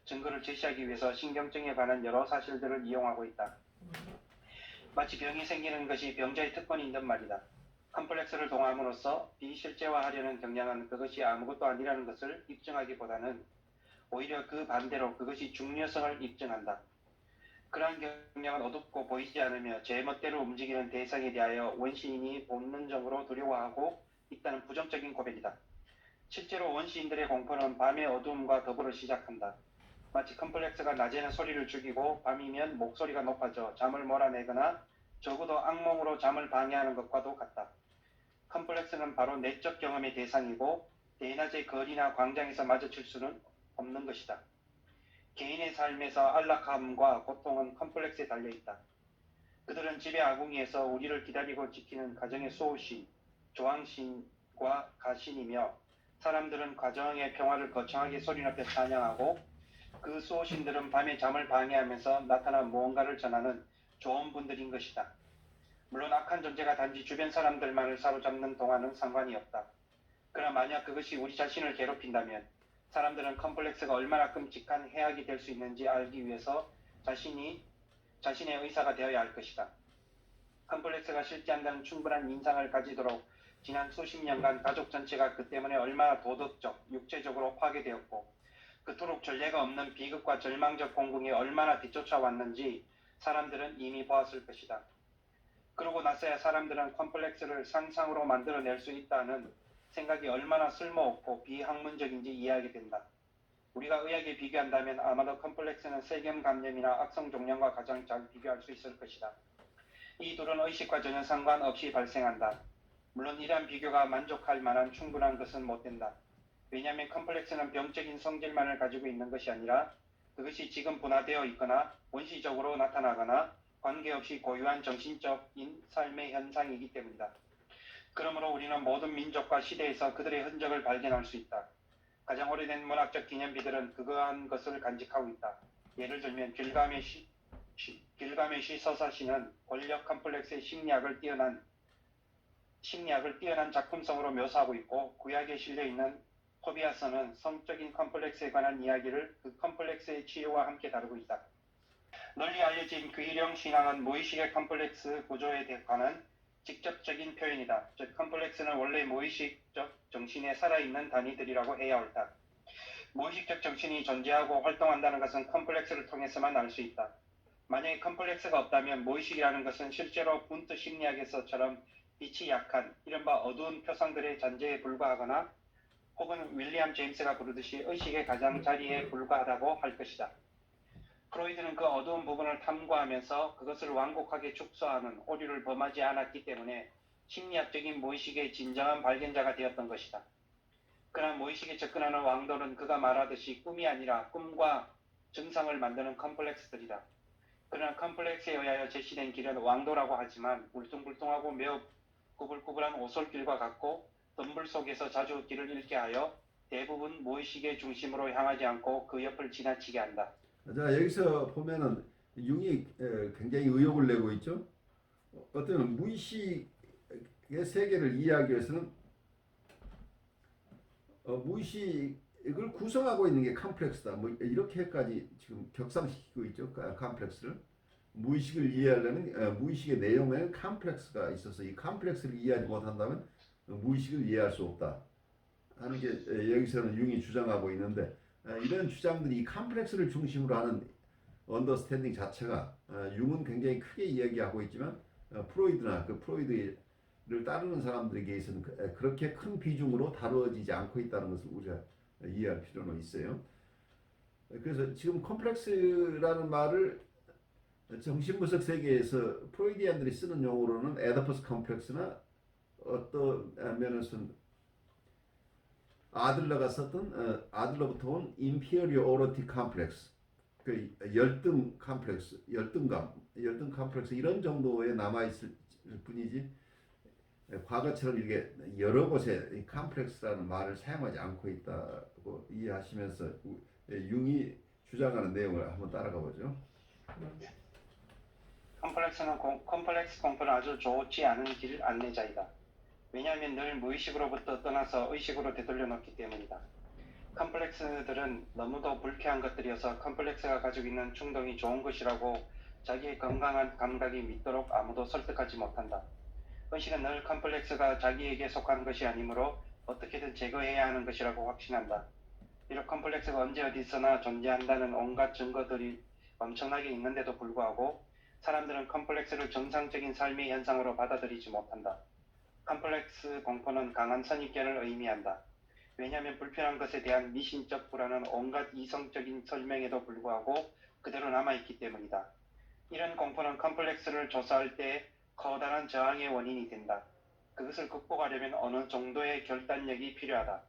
증거를 제시하기 위해서 신경증에 관한 여러 사실들을 이용하고 있다. 마치 병이 생기는 것이 병자의 특권인 듯 말이다. 컴플렉스를 동함으로써 비실제화하려는 경향은 그것이 아무것도 아니라는 것을 입증하기보다는 오히려 그 반대로 그것이 중요성을 입증한다. 그러한 경향은 어둡고 보이지 않으며 제멋대로 움직이는 대상에 대하여 원시인이 본능적으로 두려워하고 있다는 부정적인 고백이다. 실제로 원시인들의 공포는 밤의 어두움과 더불어 시작한다. 마치 컴플렉스가 낮에는 소리를 죽이고 밤이면 목소리가 높아져 잠을 몰아내거나 적어도 악몽으로 잠을 방해하는 것과도 같다. 컴플렉스는 바로 내적 경험의 대상이고 대낮의 거리나 광장에서 마주칠 수는 없는 것이다. 개인의 삶에서 안락함과 고통은 컴플렉스에 달려있다. 그들은 집의 아궁이에서 우리를 기다리고 지키는 가정의 수호신, 조항신과 가신이며 사람들은 가정의 평화를 거창하게 소리높여 찬양하고 그 수호신들은 밤에 잠을 방해하면서 나타난 무언가를 전하는 좋은 분들인 것이다. 물론 악한 존재가 단지 주변 사람들만을 사로잡는 동안은 상관이 없다. 그러나 만약 그것이 우리 자신을 괴롭힌다면 사람들은 컴플렉스가 얼마나 끔찍한 해악이 될 수 있는지 알기 위해서 자신의 의사가 되어야 할 것이다. 컴플렉스가 실제한다는 충분한 인상을 가지도록 지난 수십 년간 가족 전체가 그 때문에 얼마나 도덕적, 육체적으로 파괴되었고 그토록 전례가 없는 비극과 절망적 공궁에 얼마나 뒤쫓아왔는지 사람들은 이미 보았을 것이다. 그러고 나서야 사람들은 컴플렉스를 상상으로 만들어낼 수 있다는 생각이 얼마나 쓸모없고 비학문적인지 이해하게 된다. 우리가 의학에 비교한다면 아마도 컴플렉스는 세균 감염이나 악성 종양과 가장 잘 비교할 수 있을 것이다. 이 둘은 의식과 전혀 상관없이 발생한다. 물론 이러한 비교가 만족할 만한 충분한 것은 못 된다. 왜냐하면 컴플렉스는 병적인 성질만을 가지고 있는 것이 아니라 그것이 지금 분화되어 있거나 원시적으로 나타나거나 관계없이 고유한 정신적인 삶의 현상이기 때문이다. 그러므로 우리는 모든 민족과 시대에서 그들의 흔적을 발견할 수 있다. 가장 오래된 문학적 기념비들은 그러한 것을 간직하고 있다. 예를 들면 길가메시 서사시는 권력 컴플렉스의 심리학을 뛰어난 작품성으로 묘사하고 있고, 구약에 실려있는 토비아서는 성적인 컴플렉스에 관한 이야기를 그 컴플렉스의 치유와 함께 다루고 있다. 널리 알려진 귀령 신앙은 무의식의 컴플렉스 구조에 관한 직접적인 표현이다. 즉 컴플렉스는 원래 무의식적 정신에 살아있는 단위들이라고 해야 옳다. 무의식적 정신이 존재하고 활동한다는 것은 컴플렉스를 통해서만 알 수 있다. 만약에 컴플렉스가 없다면 무의식이라는 것은 실제로 분트 심리학에서처럼 빛이 약한 이른바 어두운 표상들의 잔재에 불과하거나 혹은 윌리엄 제임스가 부르듯이 의식의 가장자리에 불과하다고 할 것이다. 프로이드는 그 어두운 부분을 탐구하면서 그것을 완곡하게 축소하는 오류를 범하지 않았기 때문에 심리학적인 무의식의 진정한 발견자가 되었던 것이다. 그러나 무의식에 접근하는 왕도는 그가 말하듯이 꿈이 아니라 꿈과 증상을 만드는 컴플렉스들이다. 그러나 컴플렉스에 의하여 제시된 길은 왕도라고 하지만 울퉁불퉁하고 매우 구불구불한 오솔길과 같고 덤불 속에서 자주 길을 잃게 하여 대부분 무의식의 중심으로 향하지 않고 그 옆을 지나치게 한다. 자, 여기서 보면은 융이 굉장히 의욕을 내고 있죠. 어떤 무의식의 세계를 이해하기 위해서는 무의식을 구성하고 있는 게 컴플렉스다. 뭐 이렇게까지 지금 격상시키고 있죠. 컴플렉스를. 무의식을 이해하려면 무의식의 내용에는 컴플렉스가 있어서 이 컴플렉스를 이해하지 못한다면 무의식을 이해할 수 없다 하는 게 여기서는 융이 주장하고 있는데, 이런 주장들이 이 컴플렉스를 중심으로 하는 언더스탠딩 자체가 융은 굉장히 크게 이야기하고 있지만 프로이드나 그 프로이드를 따르는 사람들에게서는 그렇게 큰 비중으로 다루어지지 않고 있다는 것을 우리가 이해할 필요는 있어요. 그래서 지금 컴플렉스라는 말을 정신분석 세계에서 프로이디안들이 쓰는 용어로는 에더퍼스 컴플렉스나 어떤 면에서는 아들러가 썼던 아들러부터 온 인피어리오리티 컴플렉스, 그 열등 컴플렉스, 열등 컴플렉스 이런 정도에 남아 있을 뿐이지 과거처럼 이게 여러 곳에 컴플렉스라는 말을 사용하지 않고 있다고 이해하시면서 융이 주장하는 내용을 한번 따라가 보죠. 컴플렉스 공포는 아주 좋지 않은 길 안내자이다. 왜냐하면 늘 무의식으로부터 떠나서 의식으로 되돌려 놓기 때문이다. 컴플렉스들은 너무도 불쾌한 것들이어서 컴플렉스가 가지고 있는 충동이 좋은 것이라고 자기의 건강한 감각이 믿도록 아무도 설득하지 못한다. 의식은 늘 컴플렉스가 자기에게 속한 것이 아니므로 어떻게든 제거해야 하는 것이라고 확신한다. 비록 컴플렉스가 언제 어디서나 존재한다는 온갖 증거들이 엄청나게 있는데도 불구하고 사람들은 컴플렉스를 정상적인 삶의 현상으로 받아들이지 못한다. 컴플렉스 공포는 강한 선입견을 의미한다. 왜냐하면 불편한 것에 대한 미신적 불안은 온갖 이성적인 설명에도 불구하고 그대로 남아있기 때문이다. 이런 공포는 컴플렉스를 조사할 때 커다란 저항의 원인이 된다. 그것을 극복하려면 어느 정도의 결단력이 필요하다.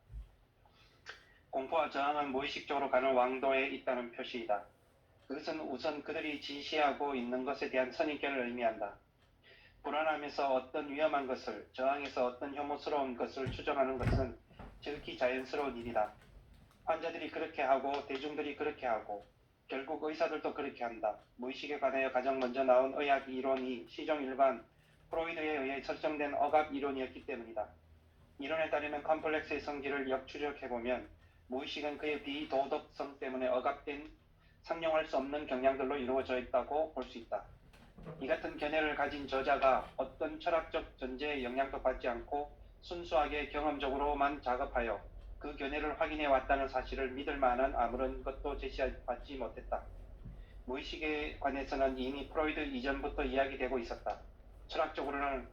공포와 저항은 무의식적으로 가는 왕도에 있다는 표시이다. 그것은 우선 그들이 지시하고 있는 것에 대한 선입견을 의미한다. 불안하면서 어떤 위험한 것을, 저항해서 어떤 혐오스러운 것을 추정하는 것은 지극히 자연스러운 일이다. 환자들이 그렇게 하고 대중들이 그렇게 하고 결국 의사들도 그렇게 한다. 무의식에 관하여 가장 먼저 나온 의학 이론이 시종일관 프로이드에 의해 설정된 억압 이론이었기 때문이다. 이론에 따르면 컴플렉스의 성질을 역추적해보면 무의식은 그의 비도덕성 때문에 억압된 상용할 수 없는 경향들로 이루어져 있다고 볼 수 있다. 이 같은 견해를 가진 저자가 어떤 철학적 전제에 영향도 받지 않고 순수하게 경험적으로만 작업하여 그 견해를 확인해 왔다는 사실을 믿을 만한 아무런 것도 제시받지 못했다. 무의식에 관해서는 이미 프로이드 이전부터 이야기되고 있었다. 철학적으로는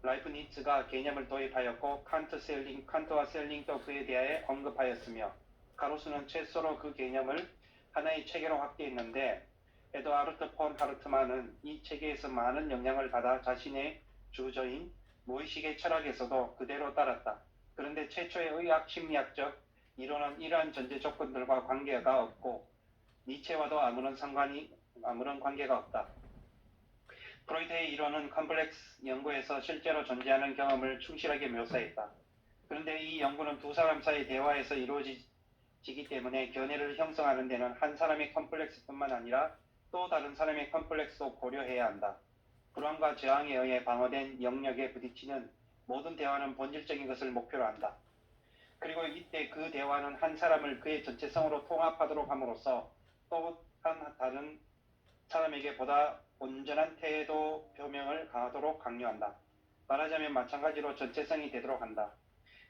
라이프니츠가 개념을 도입하였고 칸트와 셀링도 그에 대하여 언급하였으며 가로수는 최초로 그 개념을 하나의 체계로 확대했는데 에드와르트 폰 하르트만은 이 체계에서 많은 영향을 받아 자신의 주저인 무의식의 철학에서도 그대로 따랐다. 그런데 최초의 의학 심리학적 이론은 이러한 전제 조건들과 관계가 없고 니체와도 아무런 관계가 없다. 프로이트의 이론은 컴플렉스 연구에서 실제로 존재하는 경험을 충실하게 묘사했다. 그런데 이 연구는 두 사람 사이 대화에서 이루어지기 때문에 견해를 형성하는 데는 한 사람의 컴플렉스뿐만 아니라 또 다른 사람의 컴플렉스도 고려해야 한다. 불안과 저항에 의해 방어된 영역에 부딪히는 모든 대화는 본질적인 것을 목표로 한다. 그리고 이때 그 대화는 한 사람을 그의 전체성으로 통합하도록 함으로써 또 한 다른 사람에게 보다 온전한 태도 표명을 강하도록 강요한다. 말하자면 마찬가지로 전체성이 되도록 한다.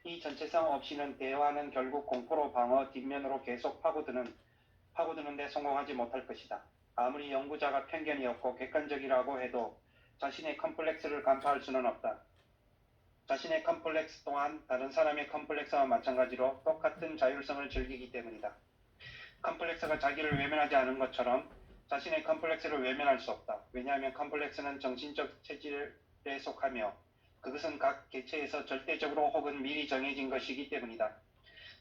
이 전체성 없이는 대화는 결국 공포로 방어 뒷면으로 계속 파고드는데 성공하지 못할 것이다. 아무리 연구자가 편견이 없고 객관적이라고 해도 자신의 컴플렉스를 간파할 수는 없다. 자신의 컴플렉스 또한 다른 사람의 컴플렉스와 마찬가지로 똑같은 자율성을 즐기기 때문이다. 컴플렉스가 자기를 외면하지 않은 것처럼 자신의 컴플렉스를 외면할 수 없다. 왜냐하면 컴플렉스는 정신적 체질에 속하며 그것은 각 개체에서 절대적으로 혹은 미리 정해진 것이기 때문이다.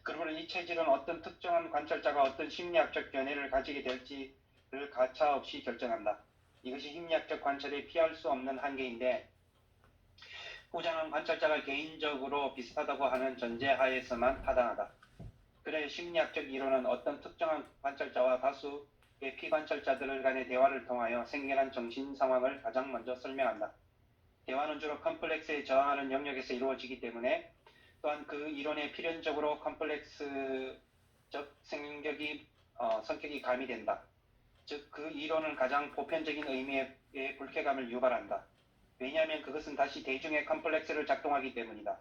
그러므로 이 체질은 어떤 특정한 관찰자가 어떤 심리학적 견해를 가지게 될지를 가차없이 결정한다. 이것이 심리학적 관찰에 피할 수 없는 한계인데 후자는 관찰자가 개인적으로 비슷하다고 하는 전제하에서만 타당하다. 그래 심리학적 이론은 어떤 특정한 관찰자와 다수의 피관찰자들 간의 대화를 통하여 생겨난 정신 상황을 가장 먼저 설명한다. 대화는 주로 컴플렉스에 저항하는 영역에서 이루어지기 때문에 또한 그 이론에 필연적으로 컴플렉스적 성격이 가미된다. 즉 그 이론은 가장 보편적인 의미의 불쾌감을 유발한다. 왜냐하면 그것은 다시 대중의 컴플렉스를 작동하기 때문이다.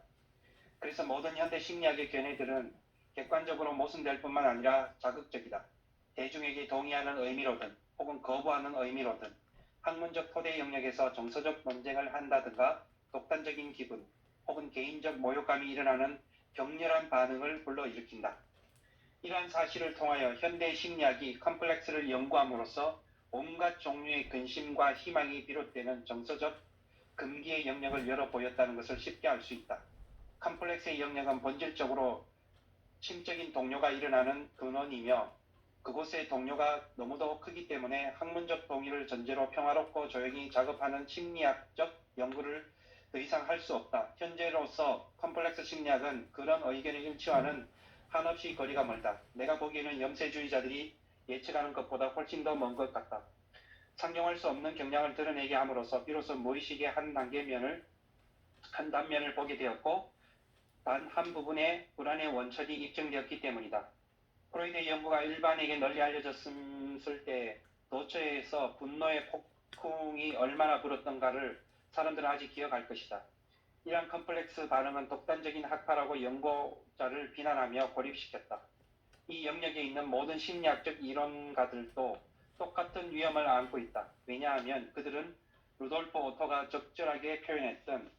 그래서 모든 현대 심리학의 견해들은 객관적으로 모순될 뿐만 아니라 자극적이다. 대중에게 동의하는 의미로든 혹은 거부하는 의미로든 학문적 토대 영역에서 정서적 논쟁을 한다든가 독단적인 기분 혹은 개인적 모욕감이 일어나는 격렬한 반응을 불러일으킨다. 이러한 사실을 통하여 현대 심리학이 컴플렉스를 연구함으로써 온갖 종류의 근심과 희망이 비롯되는 정서적 금기의 영역을 열어보였다는 것을 쉽게 알 수 있다. 컴플렉스의 영역은 본질적으로 심적인 동요가 일어나는 근원이며 그곳의 동요가 너무도 크기 때문에 학문적 동의를 전제로 평화롭고 조용히 작업하는 심리학적 연구를 더 이상 할 수 없다. 현재로서 컴플렉스 심리학은 그런 의견의 일치와는 한없이 거리가 멀다. 내가 보기에는 염세주의자들이 예측하는 것보다 훨씬 더 먼 것 같다. 상정할 수 없는 경향을 드러내게 함으로써 비로소 무의식의 한 단면을 보게 되었고 단 한 부분의 불안의 원천이 입증되었기 때문이다. 프로이드의 연구가 일반에게 널리 알려졌을 때 도처에서 분노의 폭풍이 얼마나 불었던가를 사람들은 아직 기억할 것이다. 이러한 컴플렉스 반응은 독단적인 학파라고 연구자를 비난하며 고립시켰다. 이 영역에 있는 모든 심리학적 이론가들도 똑같은 위험을 안고 있다. 왜냐하면 그들은 루돌프 오토가 적절하게 표현했던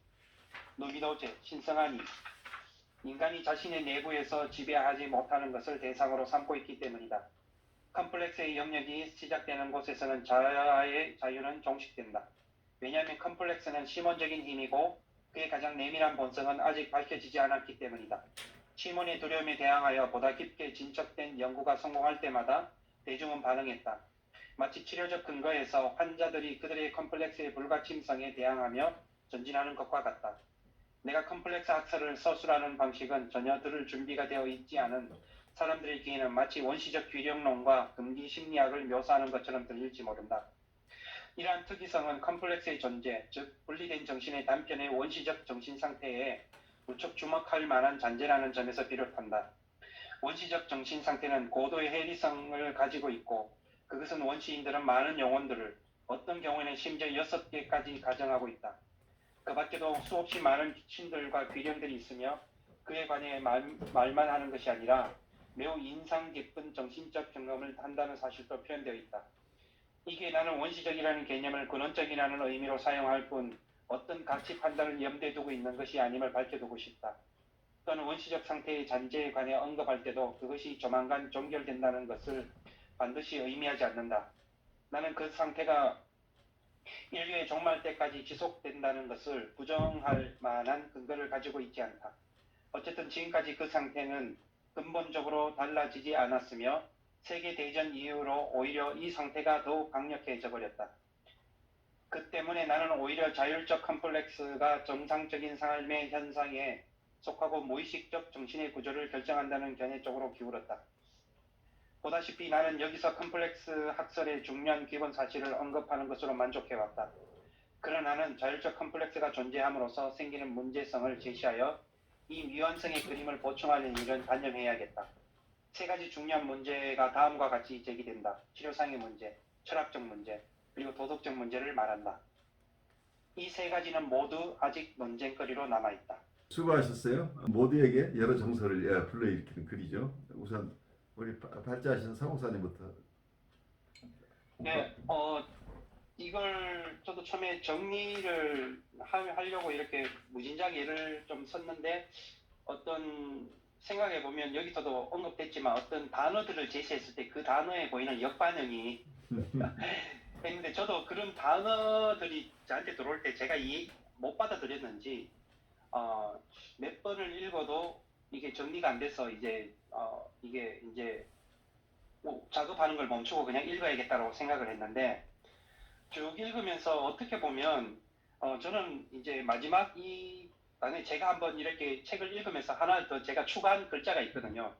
누비도제, 신성한 인간이 자신의 내부에서 지배하지 못하는 것을 대상으로 삼고 있기 때문이다. 컴플렉스의 영역이 시작되는 곳에서는 자아의 자유는 종식된다. 왜냐하면 컴플렉스는 심원적인 힘이고 그의 가장 내밀한 본성은 아직 밝혀지지 않았기 때문이다. 심원의 두려움에 대항하여 보다 깊게 진척된 연구가 성공할 때마다 대중은 반응했다. 마치 치료적 근거에서 환자들이 그들의 컴플렉스의 불가침성에 대항하며 전진하는 것과 같다. 내가 컴플렉스 학설을 서술하는 방식은 전혀 들을 준비가 되어 있지 않은 사람들의 귀에는 마치 원시적 규령론과 금기 심리학을 묘사하는 것처럼 들릴지 모른다. 이러한 특이성은 컴플렉스의 존재, 즉 분리된 정신의 단편의 원시적 정신 상태에 무척 주목할 만한 잔재라는 점에서 비롯한다. 원시적 정신 상태는 고도의 해리성을 가지고 있고 그것은 원시인들은 많은 영혼들을 어떤 경우에는 심지어 6개까지 가정하고 있다. 그 밖에도 수없이 많은 신들과 귀령들이 있으며 그에 관해 말만 하는 것이 아니라 매우 인상 깊은 정신적 경험을 한다는 사실도 표현되어 있다. 이게 나는 원시적이라는 개념을 근원적이라는 의미로 사용할 뿐 어떤 가치 판단을 염두에 두고 있는 것이 아님을 밝혀두고 싶다. 또는 원시적 상태의 잔재에 관해 언급할 때도 그것이 조만간 종결된다는 것을 반드시 의미하지 않는다. 나는 그 상태가 인류의 종말 때까지 지속된다는 것을 부정할 만한 근거를 가지고 있지 않다. 어쨌든 지금까지 그 상태는 근본적으로 달라지지 않았으며 세계대전 이후로 오히려 이 상태가 더욱 강력해져 버렸다. 그 때문에 나는 오히려 자율적 컴플렉스가 정상적인 삶의 현상에 속하고 무의식적 정신의 구조를 결정한다는 견해 쪽으로 기울었다. 보다시피 나는 여기서 컴플렉스 학설의 중요한 기본 사실을 언급하는 것으로 만족해왔다. 그러나 나는 자율적 컴플렉스가 존재함으로써 생기는 문제성을 제시하여 이 미완성의 그림을 보충하는 일은 단념해야겠다. 세 가지 중요한 문제가 다음과 같이 제기된다. 치료상의 문제, 철학적 문제, 그리고 도덕적 문제를 말한다. 이 세 가지는 모두 아직 논쟁거리로 남아있다. 수고하셨어요. 모두에게 여러 정서를 불러일으키는 글이죠. 우선 우리 발제하신 사목사님부터. 네, 이걸 저도 처음에 정리를 하려고 이렇게 무진작 예를 좀 썼는데 어떤 생각해 보면 여기서도 언급됐지만 어떤 단어들을 제시했을 때 그 단어에 보이는 역반응이 했는데 저도 그런 단어들이 저한테 들어올 때 제가 못 받아들였는지 몇 번을 읽어도 이게 정리가 안 돼서 이게 이제 뭐 작업하는 걸 멈추고 그냥 읽어야겠다라고 생각을 했는데 쭉 읽으면서 어떻게 보면 저는 이제 마지막 안에 제가 한번 이렇게 책을 읽으면서 하나 더 제가 추가한 글자가 있거든요.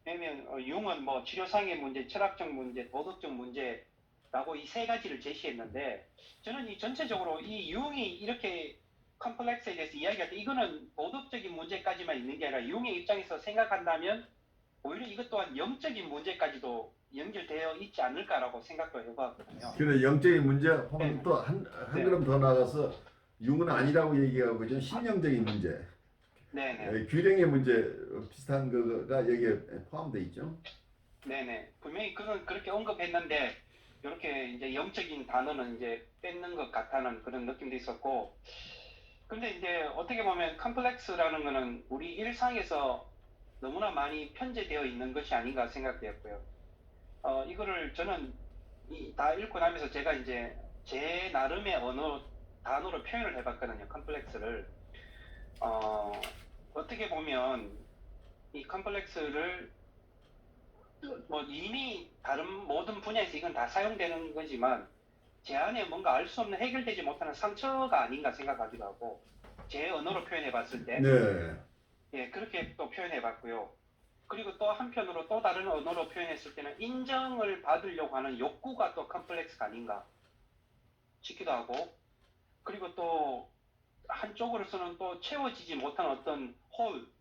왜냐면 융은 뭐 치료상의 문제, 철학적 문제, 도덕적 문제라고 이 세 가지를 제시했는데 저는 이 전체적으로 이 융이 이렇게 컴플렉스에 대해서 이야기할 때 이거는 도덕적인 문제까지만 있는 게 아니라 융의 입장에서 생각한다면 오히려 이것 또한 영적인 문제까지도 연결되어 있지 않을까라고 생각도 해봤거든요. 그래 영적인 문제 네. 또한 네. 걸음 더 나가서 융은 아니라고 얘기하고 그죠. 심령적인 문제, 네네. 규령의 문제 비슷한 거가 여기에 포함되어 있죠. 네네. 분명히 그건 그렇게 언급했는데 이렇게 이제 영적인 단어는 이제 뺏는 것 같다는 그런 느낌도 있었고 근데 이제 어떻게 보면 컴플렉스라는 거는 우리 일상에서 너무나 많이 편제되어 있는 것이 아닌가 생각되었고요. 이거를 저는 다 읽고 나면서 제가 이제 제 나름의 단어로 표현을 해봤거든요. 컴플렉스를. 어떻게 보면 이 컴플렉스를 뭐 이미 다른 모든 분야에서 이건 다 사용되는 거지만 제 안에 뭔가 알 수 없는 해결되지 못하는 상처가 아닌가 생각하기도 하고 제 언어로 표현해 봤을 때 네. 예, 그렇게 또 표현해 봤고요. 그리고 또 한편으로 또 다른 언어로 표현했을 때는 인정을 받으려고 하는 욕구가 또 컴플렉스가 아닌가 싶기도 하고 그리고 또 한쪽으로서는 또 채워지지 못한 어떤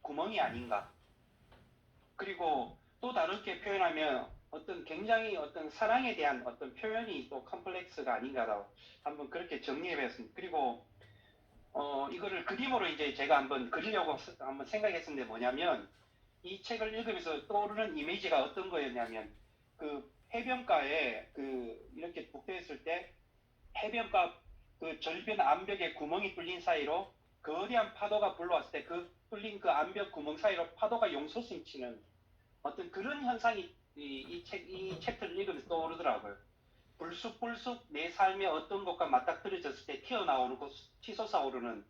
구멍이 아닌가 그리고 또 다르게 표현하면 어떤 굉장히 어떤 사랑에 대한 어떤 표현이 또 컴플렉스가 아닌가라고 한번 그렇게 정리해봤습니다. 그리고 이거를 그림으로 이제 제가 한번 그리려고 한번 생각했었는데 뭐냐면 이 책을 읽으면서 떠오르는 이미지가 어떤 거였냐면 그 해변가에 그 이렇게 북대했을 때 해변가 그 절변 암벽에 구멍이 뚫린 사이로 거대한 파도가 불러왔을 때 그 뚫린 그 암벽 구멍 사이로 파도가 용솟음치는 어떤 그런 현상이 이 챕터를 읽으면서 떠오르더라고요. 불쑥불쑥 내 삶의 어떤 것과 맞닥뜨려졌을 때 튀어나오는 그 치솟아오르는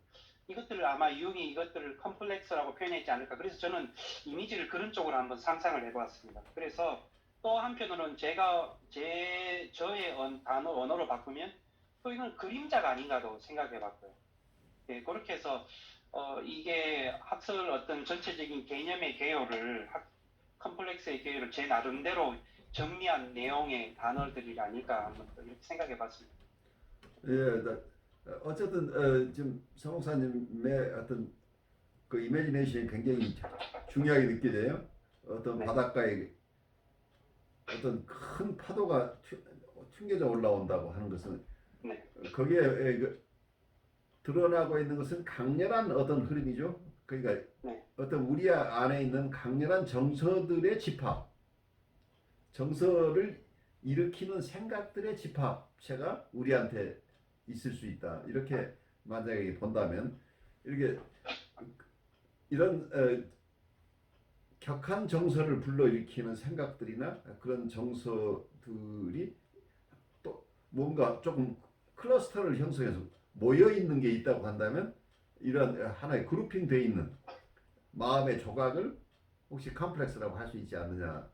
이것들을 아마 융이 이것들을 컴플렉스라고 표현했지 않을까. 그래서 저는 이미지를 그런 쪽으로 한번 상상을 해보았습니다. 그래서 또 한편으로는 저의 언어로 바꾸면 또 이건 그림자가 아닌가도 생각해봤고요. 예, 그렇게 해서 이게 학설 어떤 전체적인 개념의 개요를 컴플렉스의 개요를 제 나름대로 정리한 내용의 단어들이 아닐까 한번 이렇게 생각해봤습니다. 어쨌든 지금 서목사님의 어떤 그 이미지네이션이 굉장히 중요하게 느껴져요. 어떤 네. 바닷가에 어떤 큰 파도가 튕겨져 올라온다고 하는 것은 네. 거기에 드러나고 있는 것은 강렬한 어떤 흐름이죠. 그러니까 네. 어떤 우리 안에 있는 강렬한 정서들의 집합, 정서를 일으키는 생각들의 집합체가 우리한테 있을 수 있다. 이렇게 만약에 본다면 이렇게 이런 격한 정서를 불러일으키는 생각들이나 그런 정서들이 또 뭔가 조금 클러스터를 형성해서 모여 있는 게 있다고 한다면 이런 하나의 그룹핑 돼 있는 마음의 조각을 혹시 컴플렉스라고 할 수 있지 않느냐,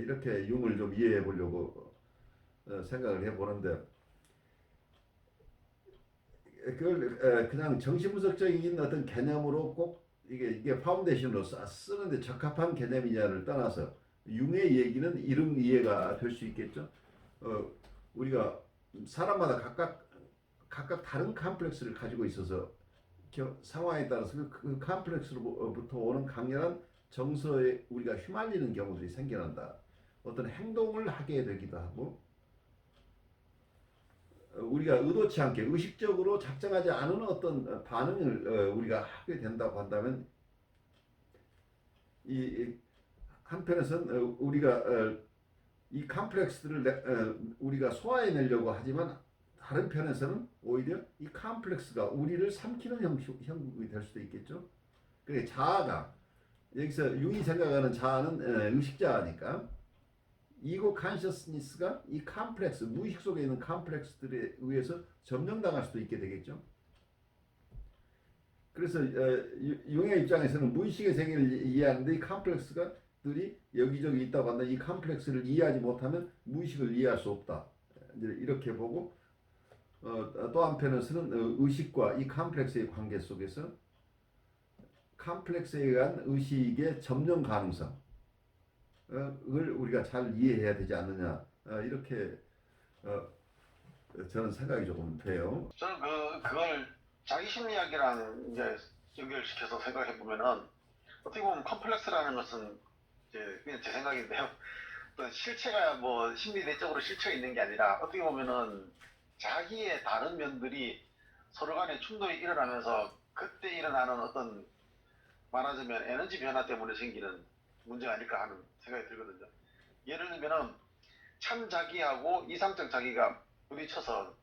이렇게 융을 좀 이해해 보려고 생각을 해 보는데, 그걸 그냥 정신분석적인 어떤 개념으로 꼭 이게 파운데이션으로 쓰는데 적합한 개념이냐를 떠나서 융의 얘기는 이런 이해가 될 수 있겠죠. 우리가 사람마다 각각 다른 컴플렉스를 가지고 있어서 상황에 따라서 그 컴플렉스로부터 오는 강렬한 정서에 우리가 휘말리는 경우들이 생겨난다. 어떤 행동을 하게 되기도 하고, 우리가 의도치 않게 의식적으로 작정하지 않은 어떤 반응을 우리가 하게 된다고 한다면, 이 한편에서는 우리가 이 컴플렉스들을 우리가 소화해내려고 하지만, 다른 편에서는 오히려 이 컴플렉스가 우리를 삼키는 형국이 될 수도 있겠죠. 그래, 자아가 여기서 융이 생각하는 자아는 의식자니까, 이고 컨셔스니스가 이 컴플렉스, 무의식 속에 있는 컴플렉스들에 의해서 점령당할 수도 있게 되겠죠. 그래서 융의 입장에서는 무의식의 세계를 이해하는데 이 컴플렉스들이 여기저기 있다고 한다. 이 컴플렉스를 이해하지 못하면 무의식을 이해할 수 없다. 이렇게 보고, 또 한편에서는 의식과 이 컴플렉스의 관계 속에서 컴플렉스에 의한 의식의 점령 가능성을 우리가 잘 이해해야 되지 않느냐, 이렇게 저는 생각이 조금 돼요. 저는 그걸 자기 심리학이랑 이제 연결시켜서 생각해 보면은, 어떻게 보면 컴플렉스라는 것은 이제 그냥 제 생각인데요. 어떤 실체가 뭐 심리 내적으로 실체가 있는 게 아니라, 어떻게 보면은 자기의 다른 면들이 서로 간에 충돌이 일어나면서 그때 일어나는 어떤, 말하자면 에너지 변화 때문에 생기는 문제가 아닐까 하는 생각이 들거든요. 예를 들면은 참 자기하고 이상적 자기가 부딪혀서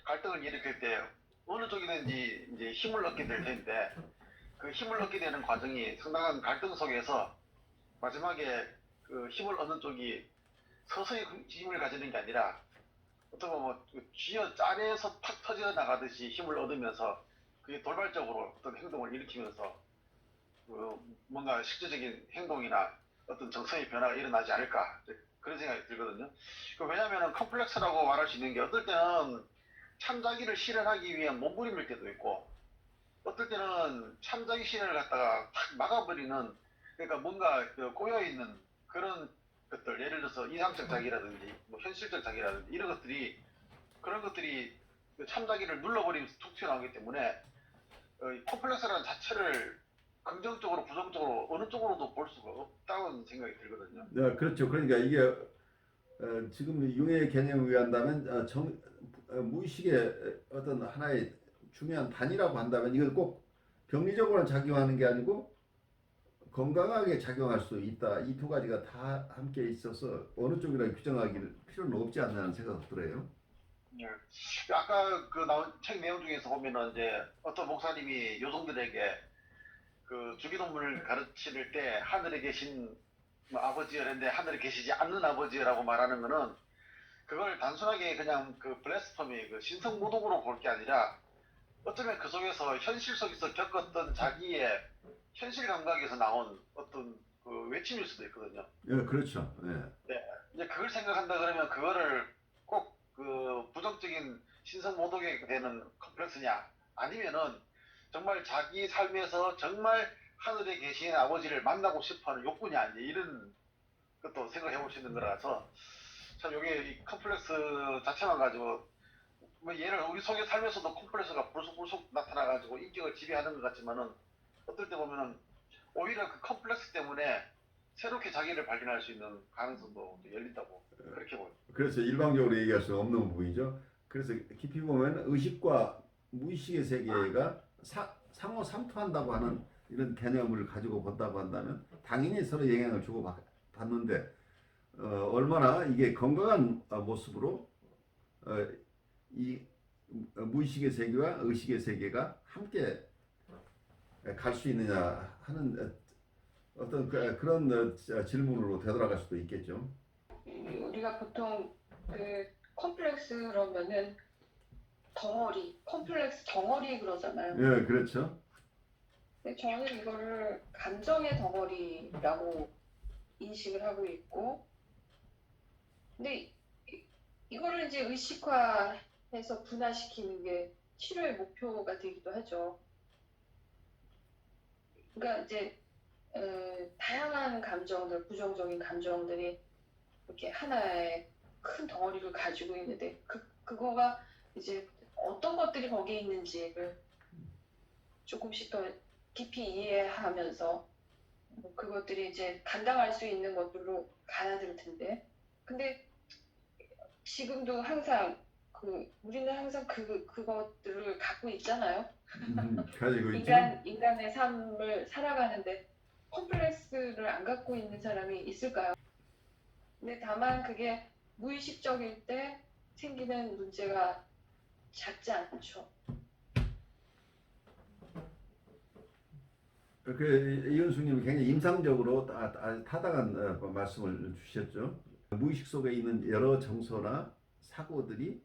갈등을 일으킬 때 어느 쪽이든지 이제 힘을 얻게 될 텐데, 그 힘을 얻게 되는 과정이 상당한 갈등 속에서 마지막에 그 힘을 얻는 쪽이 서서히 힘을 가지는 게 아니라, 어떻게 보면 쥐어 짠에서 팍 터져 나가듯이 힘을 얻으면서 그게 돌발적으로 어떤 행동을 일으키면서 뭔가 실질적인 행동이나 어떤 정서의 변화가 일어나지 않을까, 그런 생각이 들거든요. 왜냐하면 컴플렉스라고 말할 수 있는 게, 어떨 때는 참자기를 실현하기 위한 몸부림일 때도 있고, 어떨 때는 참자기 실현을 갖다가 탁 막아버리는, 그러니까 뭔가 꼬여있는 그런 것들, 예를 들어서 이상적 자기라든지 뭐 현실적 자기라든지 이런 것들이, 그런 것들이 참자기를 눌러버리면서 툭 튀어나오기 때문에 컴플렉스라는 자체를 긍정적으로 부정적으로 어느 쪽으로도 볼 수가 없다는 생각이 들거든요. 네, 그렇죠. 그러니까 이게 지금 융의 개념에 의한다면 무의식의 어떤 하나의 중요한 단위라고 한다면, 이걸 꼭 병리적으로 작용하는 게 아니고 건강하게 작용할 수 있다. 이 두 가지가 다 함께 있어서 어느 쪽이라 규정하기를 필요는 없지 않나는 생각이 들어요. 예. 아까 그 나온 책 내용 중에서 보면은 이제 어떤 목사님이 요종들에게 그 주기도문을 가르칠 때 하늘에 계신 뭐 아버지였는데 하늘에 계시지 않는 아버지라고 말하는 거는, 그걸 단순하게 그냥 그 블레스퍼미, 그 신성모독으로 볼 게 아니라, 어쩌면 그 속에서 현실 속에서 겪었던 자기의 현실 감각에서 나온 어떤 그 외침일 수도 있거든요. 예, 그렇죠. 예. 네. 이제 그걸 생각한다 그러면, 그거를 꼭 그 부정적인 신성모독에 되는 컴플렉스냐, 아니면은 정말 자기 삶에서 정말 하늘에 계신 아버지를 만나고 싶어하는 욕구냐, 이제 이런 것도 생각해 볼 수 있는 거라서, 참 이게 이 컴플렉스 자체만 가지고, 뭐 얘를 우리 속에 살면서도 컴플렉스가 불쑥불쑥 나타나가지고 인격을 지배하는 것 같지만은, 어떨 때 보면은 오히려 그 컴플렉스 때문에 새롭게 자기를 발견할 수 있는 가능성도 열린다고 그렇게 보여요. 그래서 일방적으로 얘기할 수 없는 부분이죠. 그래서 깊이 보면 의식과 무의식의 세계가 상호 삼투한다고 하는 이런 개념을 가지고 본다고 한다면, 당연히 서로 영향을 주고 받는데, 얼마나 이게 건강한 모습으로 이 무의식의 세계와 의식의 세계가 함께 갈 수 있느냐 하는 어떤 그런 질문으로 되돌아갈 수도 있겠죠. 우리가 보통 그 컴플렉스 그러면은 덩어리, 컴플렉스 덩어리 그러잖아요. 예, 그렇죠. 근데 저는 이거를 감정의 덩어리라고 인식을 하고 있고, 근데 이거를 이제 의식화해서 분화시키는 게 치료의 목표가 되기도 하죠. 그러니까 이제 다양한 감정들, 부정적인 감정들이 이렇게 하나의 큰 덩어리를 가지고 있는데 그거가 이제 어떤 것들이 거기에 있는지를 조금씩 더 깊이 이해하면서 그것들이 이제 감당할 수 있는 것들로 가야될 텐데, 근데 지금도 항상 우리는 항상 그것들을 갖고 있잖아요. 가지고 있죠. 인간의 삶을 살아가는데 컴플렉스를 안 갖고 있는 사람이 있을까요? 근데 다만 그게 무의식적일 때 생기는 문제가 작지 않죠. 이현숙님이 굉장히 임상적으로 타당한 말씀을 주셨죠. 무의식 속에 있는 여러 정서나 사고들이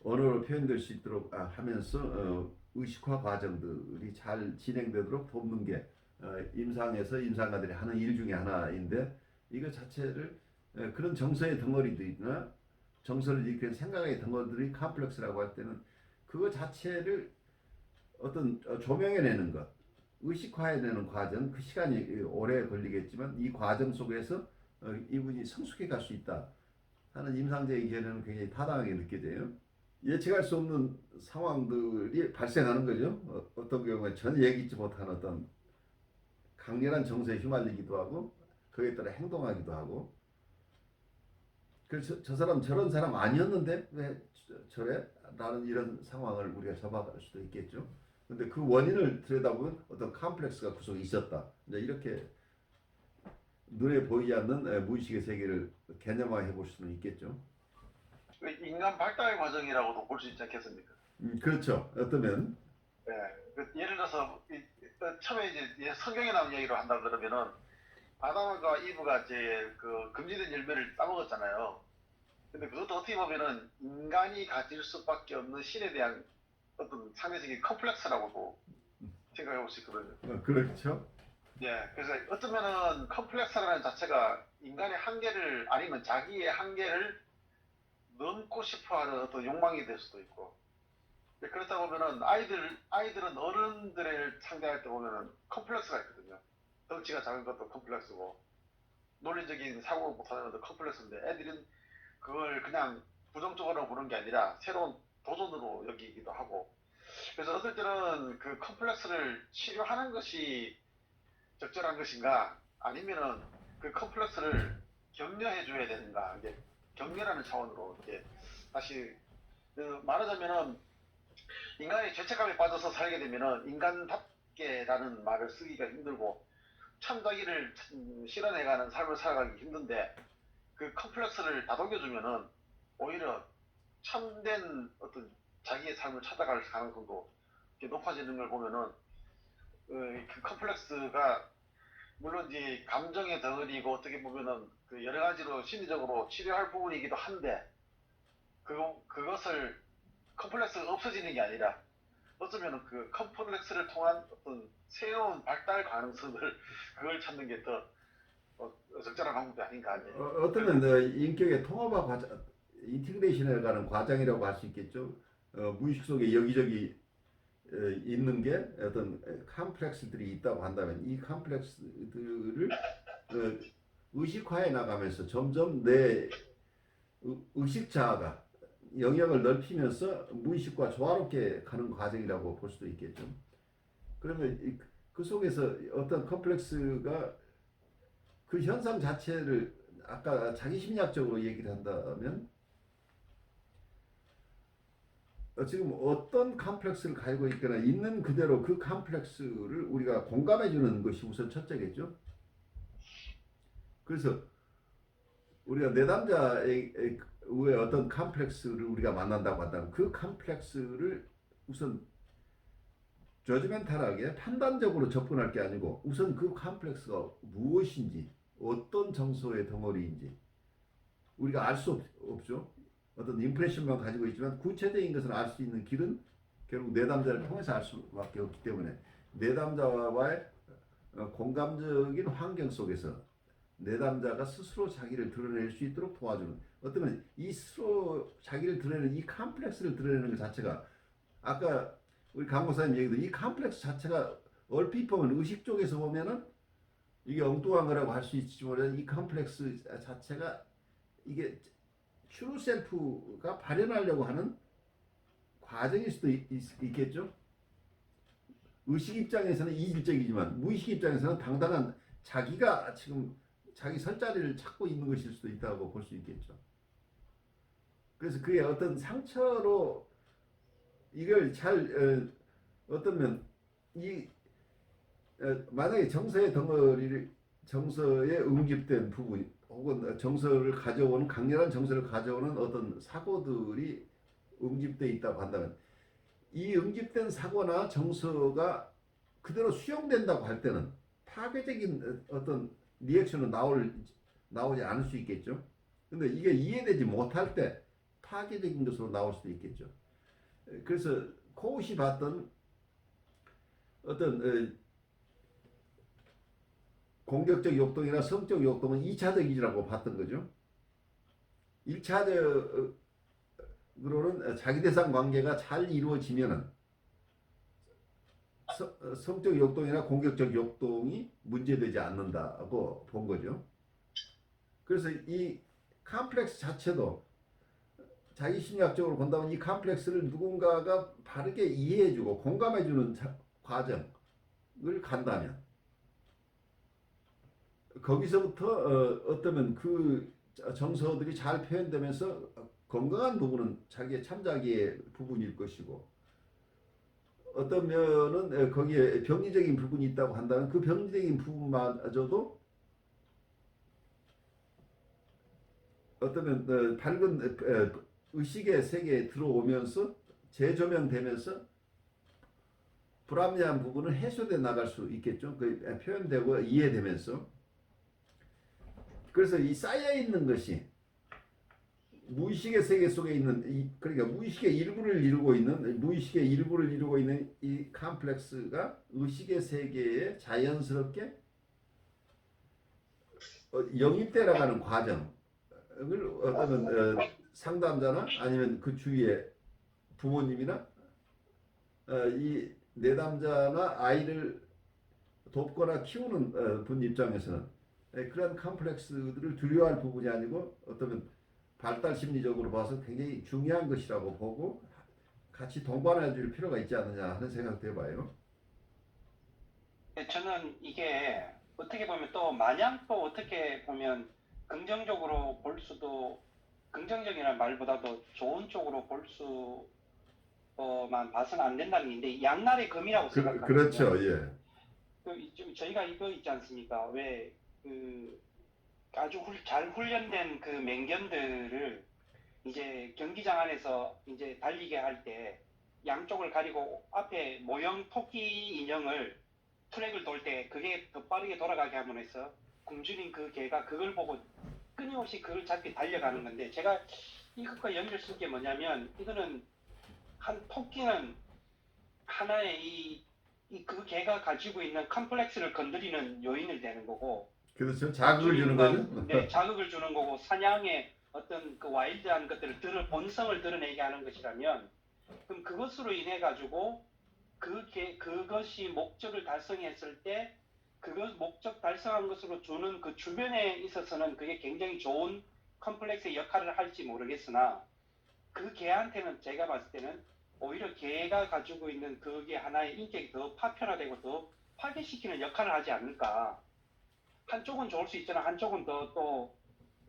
언어로 표현될 수 있도록 하면서 의식화 과정들이 잘 진행되도록 돕는 게 임상에서 임상가들이 하는 일 중에 하나인데, 이거 자체를 그런 정서의 덩어리들이나 정서를 일으키는 생각의 덩어리들이 컴플렉스라고 할 때는 그거 자체를 어떤 조명해내는 것, 의식화해내는 과정, 그 시간이 오래 걸리겠지만 이 과정 속에서 이분이 성숙해 갈 수 있다 하는 임상적인 견해는 굉장히 타당하게 느껴져요. 예측할 수 없는 상황들이 발생하는 거죠. 어떤 경우에 전혀 예기치 못한 어떤 강렬한 정서에 휘말리기도 하고 그에 따라 행동하기도 하고, 그래서 저 사람 저런 사람 아니었는데 왜 저래? 라는 이런 상황을 우리가 접할 수도 있겠죠. 근데 그 원인을 들여다보면 어떤 컴플렉스가 구석에 있었다. 이제 이렇게 눈에 보이지 않는 무의식의 세계를 개념화해 볼 수는 있겠죠. 인간 발달 과정이라고도 볼 수 있지 않겠습니까? 그렇죠. 어떠면 예를 들어서 처음에 이제 성경에 나온 얘기로 한다 그러면은 아담과 이브가 이제 그 금지된 열매를 따먹었잖아요. 근데 그것도 어떻게 보면은 인간이 가질 수밖에 없는 신에 대한 어떤 상대적인 컴플렉스라고도 생각해 볼 수 있거든요. 그렇죠. 예, 그래서 어쩌면은 컴플렉스라는 자체가 인간의 한계를 아니면 자기의 한계를 넘고 싶어하는 어떤 욕망이 될 수도 있고, 그렇다 보면은 아이들은 어른들을 상대할 때 보면은 컴플렉스가 있거든요. 덩치가 작은 것도 컴플렉스고 논리적인 사고를 못하는 것도 컴플렉스인데, 애들은 그걸 그냥 부정적으로 보는 게 아니라 새로운 도전으로 여기기도 하고, 그래서 어떨 때는 그 컴플렉스를 치료하는 것이 적절한 것인가, 아니면은 그 컴플렉스를 격려해 줘야 되는가, 이게 격려라는 차원으로 이렇게 다시 말하자면은 인간이 죄책감에 빠져서 살게 되면은 인간답게라는 말을 쓰기가 힘들고 참 자기를 실현해가는 삶을 살아가기 힘든데, 그 컴플렉스를 다독여주면은 오히려 참된 어떤 자기의 삶을 찾아갈 가능성도 높아지는 걸 보면은 그 컴플렉스가 물론 이제 감정의 덩어리고 어떻게 보면은 그 여러 가지로 심리적으로 치료할 부분이기도 한데, 그것을 컴플렉스가 없어지는 게 아니라 어쩌면 그 컴플렉스를 통한 어떤 새로운 발달 가능성을 그걸 찾는 게 더 적절한 방법이 아닌가. 어쩌면 인격의 통합화 과정, 인티그레이션에 가는 과정이라고 할 수 있겠죠. 무의식 속에 여기저기 있는 게 어떤 컴플렉스들이 있다고 한다면 이 컴플렉스들을 의식화해 나가면서 점점 내 의식 자아가 영역을 넓히면서 무의식과 조화롭게 가는 과정이라고 볼 수도 있겠죠. 그러면 그 속에서 어떤 컴플렉스가 그 현상 자체를 아까 자기심리학적으로 얘기를 한다면 지금 어떤 컴플렉스를 가지고 있거나 있는 그대로 그 컴플렉스를 우리가 공감해 주는 것이 우선 첫째겠죠. 그래서 우리가 내담자의 어떤 컴플렉스를 우리가 만난다고 한다면 그 컴플렉스를 우선 저지멘탈하게 판단적으로 접근할 게 아니고 우선 그 컴플렉스가 무엇인지 어떤 정서의 덩어리인지 우리가 알 수 없죠. 어떤 임프레션만 가지고 있지만 구체적인 것을 알 수 있는 길은 결국 내담자를 통해서 알 수밖에 없기 때문에 내담자와의 공감적인 환경 속에서 내담자가 스스로 자기를 드러낼 수 있도록 도와주는 어쩌면 이 스스로 자기를 드러내는 이 컴플렉스를 드러내는 것 자체가 아까 우리 강목사님 얘기도 이 컴플렉스 자체가 얼핏 보면 의식 쪽에서 보면은 이게 엉뚱한 거라고 할 수 있지만 이 컴플렉스 자체가 이게 트루 셀프가 발현하려고 하는 과정일 수도 있겠죠. 의식 입장에서는 이질적이지만 무의식 입장에서는 당당한 자기가 지금 자기 설 자리를 찾고 있는 것일 수도 있다고 볼 수 있겠죠. 그래서 그의 어떤 상처로 이걸 잘 어떠면 이 만약에 정서의 덩어리를 정서에 응집된 부분 혹은 정서를 가져오는 강렬한 정서를 가져오는 어떤 사고들이 응집되어 있다고 한다면 이 응집된 사고나 정서가 그대로 수용된다고 할 때는 파괴적인 어떤 리액션은 나오지 않을 수 있겠죠. 근데 이게 이해되지 못할 때 파괴적인 것으로 나올 수도 있겠죠. 그래서 코웃이 봤던 어떤 공격적 욕동이나 성적 욕동은 2차적이라고 봤던 거죠. 1차적으로는 자기 대상 관계가 잘 이루어지면은 성적 욕동이나 공격적 욕동이 문제되지 않는다고 본 거죠. 그래서 이 컴플렉스 자체도 자기 심리학적으로 본다면 이 컴플렉스를 누군가가 바르게 이해해주고 공감해주는 과정을 간다면 거기서부터 어쩌면 그 정서들이 잘 표현되면서 건강한 부분은 자기의 참자기의 부분일 것이고 어떤 면은 거기에 병리적인 부분이 있다고 한다면 그 병리적인 부분마저도 어쩌면 밝은 의식의 세계에 들어오면서 재조명되면서 불합리한 부분은 해소돼 나갈 수 있겠죠. 그 표현되고 이해되면서 그래서 이 쌓여 있는 것이 무의식의 세계 속에 있는 그러니까 무의식의 일부를 이루고 있는 이 컴플렉스가 의식의 세계에 자연스럽게 영입돼 나가는 과정을 어떤 상담자나 아니면 그 주위의 부모님이나 이 내담자나 아이를 돕거나 키우는 분 입장에서는 그런 컴플렉스들을 두려워할 부분이 아니고 어쩌면 발달 심리적으로 봐서 굉장히 중요한 것이라고 보고 같이 동반해 줄 필요가 있지 않느냐 하는 생각도 해봐요. 저는 이게 어떻게 보면 또 마냥 또 어떻게 보면 긍정적으로 볼 수도 긍정적이라는 말보다도 좋은 쪽으로 볼 수만 봐서는 안 된다는 게 양날의 검이라고 생각합니다. 그렇죠, 예. 저희가 이거 있지 않습니까? 왜 아주 잘 훈련된 그 맹견들을 이제 경기장 안에서 이제 달리게 할 때 양쪽을 가리고 앞에 모형 토끼 인형을 트랙을 돌 때 그게 더 빠르게 돌아가게 함으로써 굶주린 그 개가 그걸 보고 끊임없이 그걸 잡기 달려가는 건데 제가 이것과 연결시킨 게 뭐냐면 이거는 한 토끼는 하나의 그 개가 가지고 있는 컴플렉스를 건드리는 요인이 되는 거고 그래서 자극을 주는 거죠. 네, 자극을 주는 거고 사냥의 어떤 그 와일드한 것들을 본성을 드러내게 하는 것이라면 그럼 그것으로 인해 가지고 그것이 목적을 달성했을 때 그것 목적 달성한 것으로 주는 그 주변에 있어서는 그게 굉장히 좋은 컴플렉스의 역할을 할지 모르겠으나 그 개한테는 제가 봤을 때는 오히려 개가 가지고 있는 그게 하나의 인격이 더 파편화되고 더 파괴시키는 역할을 하지 않을까. 한쪽은 좋을 수 있잖아. 한쪽은 또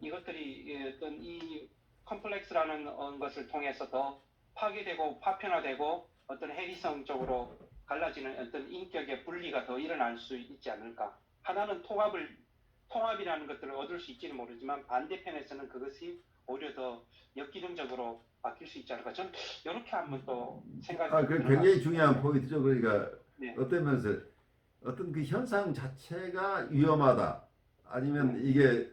이것들이 어떤 이 컴플렉스라는 것을 통해서 더 파괴되고 파편화되고 어떤 해리성적으로 갈라지는 어떤 인격의 분리가 더 일어날 수 있지 않을까. 하나는 통합이라는 것들을 얻을 수 있지는 모르지만 반대편에서는 그것이 오히려 더 역기능적으로 바뀔 수 있지 않을까. 저는 이렇게 한번 또 생각이 굉장히 중요한 포인트죠. 그러니까 네. 어떤 면에서 어떤 그 현상 자체가 위험하다 아니면 이게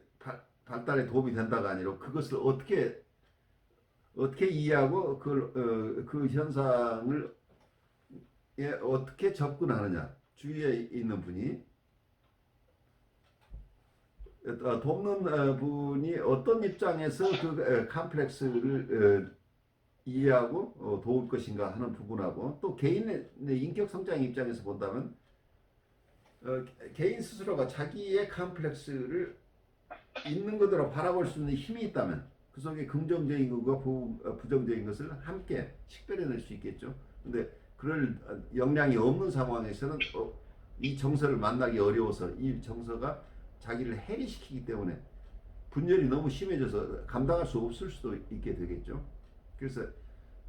발달에 도움이 된다가 아니라 그것을 어떻게 이해하고 그 현상을 어떻게 접근하느냐 주위에 있는 분이 돕는 분이 어떤 입장에서 그 컴플렉스를 이해하고 도울 것인가 하는 부분하고 또 개인의 인격 성장 입장에서 본다면 개인 스스로가 자기의 컴플렉스를 있는 그대로 바라볼 수 있는 힘이 있다면 그 속에 긍정적인 것과 부정적인 것을 함께 식별해낼 수 있겠죠. 근데 그럴 역량이 없는 상황에서는 이 정서를 만나기 어려워서 이 정서가 자기를 해리시키기 때문에 분열이 너무 심해져서 감당할 수 없을 수도 있게 되겠죠. 그래서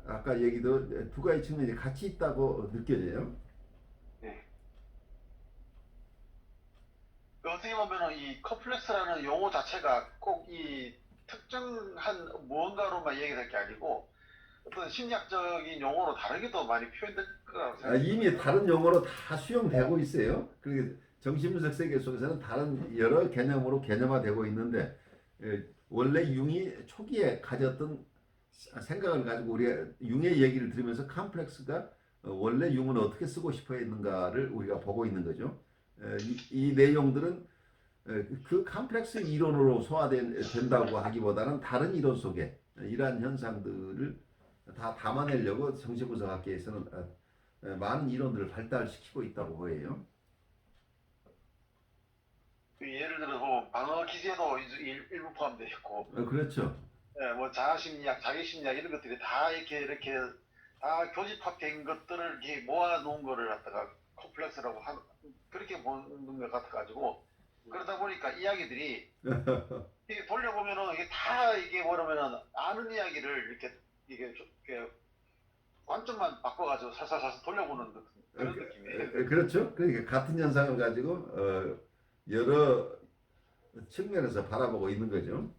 아까 얘기도 두 가지 측면이 같이 있다고 느껴져요. 어떻게 보면은 이 컴플렉스라는 용어 자체가 꼭 이 특정한 무언가로만 얘기될 게 아니고 어떤 심리학적인 용어로 다르게도 많이 표현될 거라고 생각합니다. 이미 다른 용어로 다 수용되고 있어요. 그리고 정신분석 세계 속에서는 다른 여러 개념으로 개념화되고 있는데 원래 융이 초기에 가졌던 생각을 가지고 우리가 융의 얘기를 들으면서 컴플렉스가 원래 융은 어떻게 쓰고 싶어 했는가를 우리가 보고 있는 거죠. 이 내용들은 그 컴플렉스 이론으로 소화된다고 하기보다는 다른 이론 속에 이러한 현상들을 다 담아내려고 정신분석학계에서는 많은 이론들을 발달시키고 있다고 보여요. 예를 들어서 뭐 방어 기제도 일부 포함되어 있고, 그렇죠. 뭐 자아심리학, 자기심리학 이런 것들이 다 이렇게 다 교집합된 것들을 이렇게 모아놓은 거를 갖다가 컴플렉스라고 그렇게 보는 것 같아가지고 그러다 보니까 이야기들이 이게 돌려보면은 이게 다 이게 뭐냐면은 아는 이야기를 이렇게 관점만 바꿔가지고 살살살살 돌려보는 그런 느낌이에요. 그렇죠. 그러니까 같은 현상을 가지고 여러 측면에서 바라보고 있는 거죠.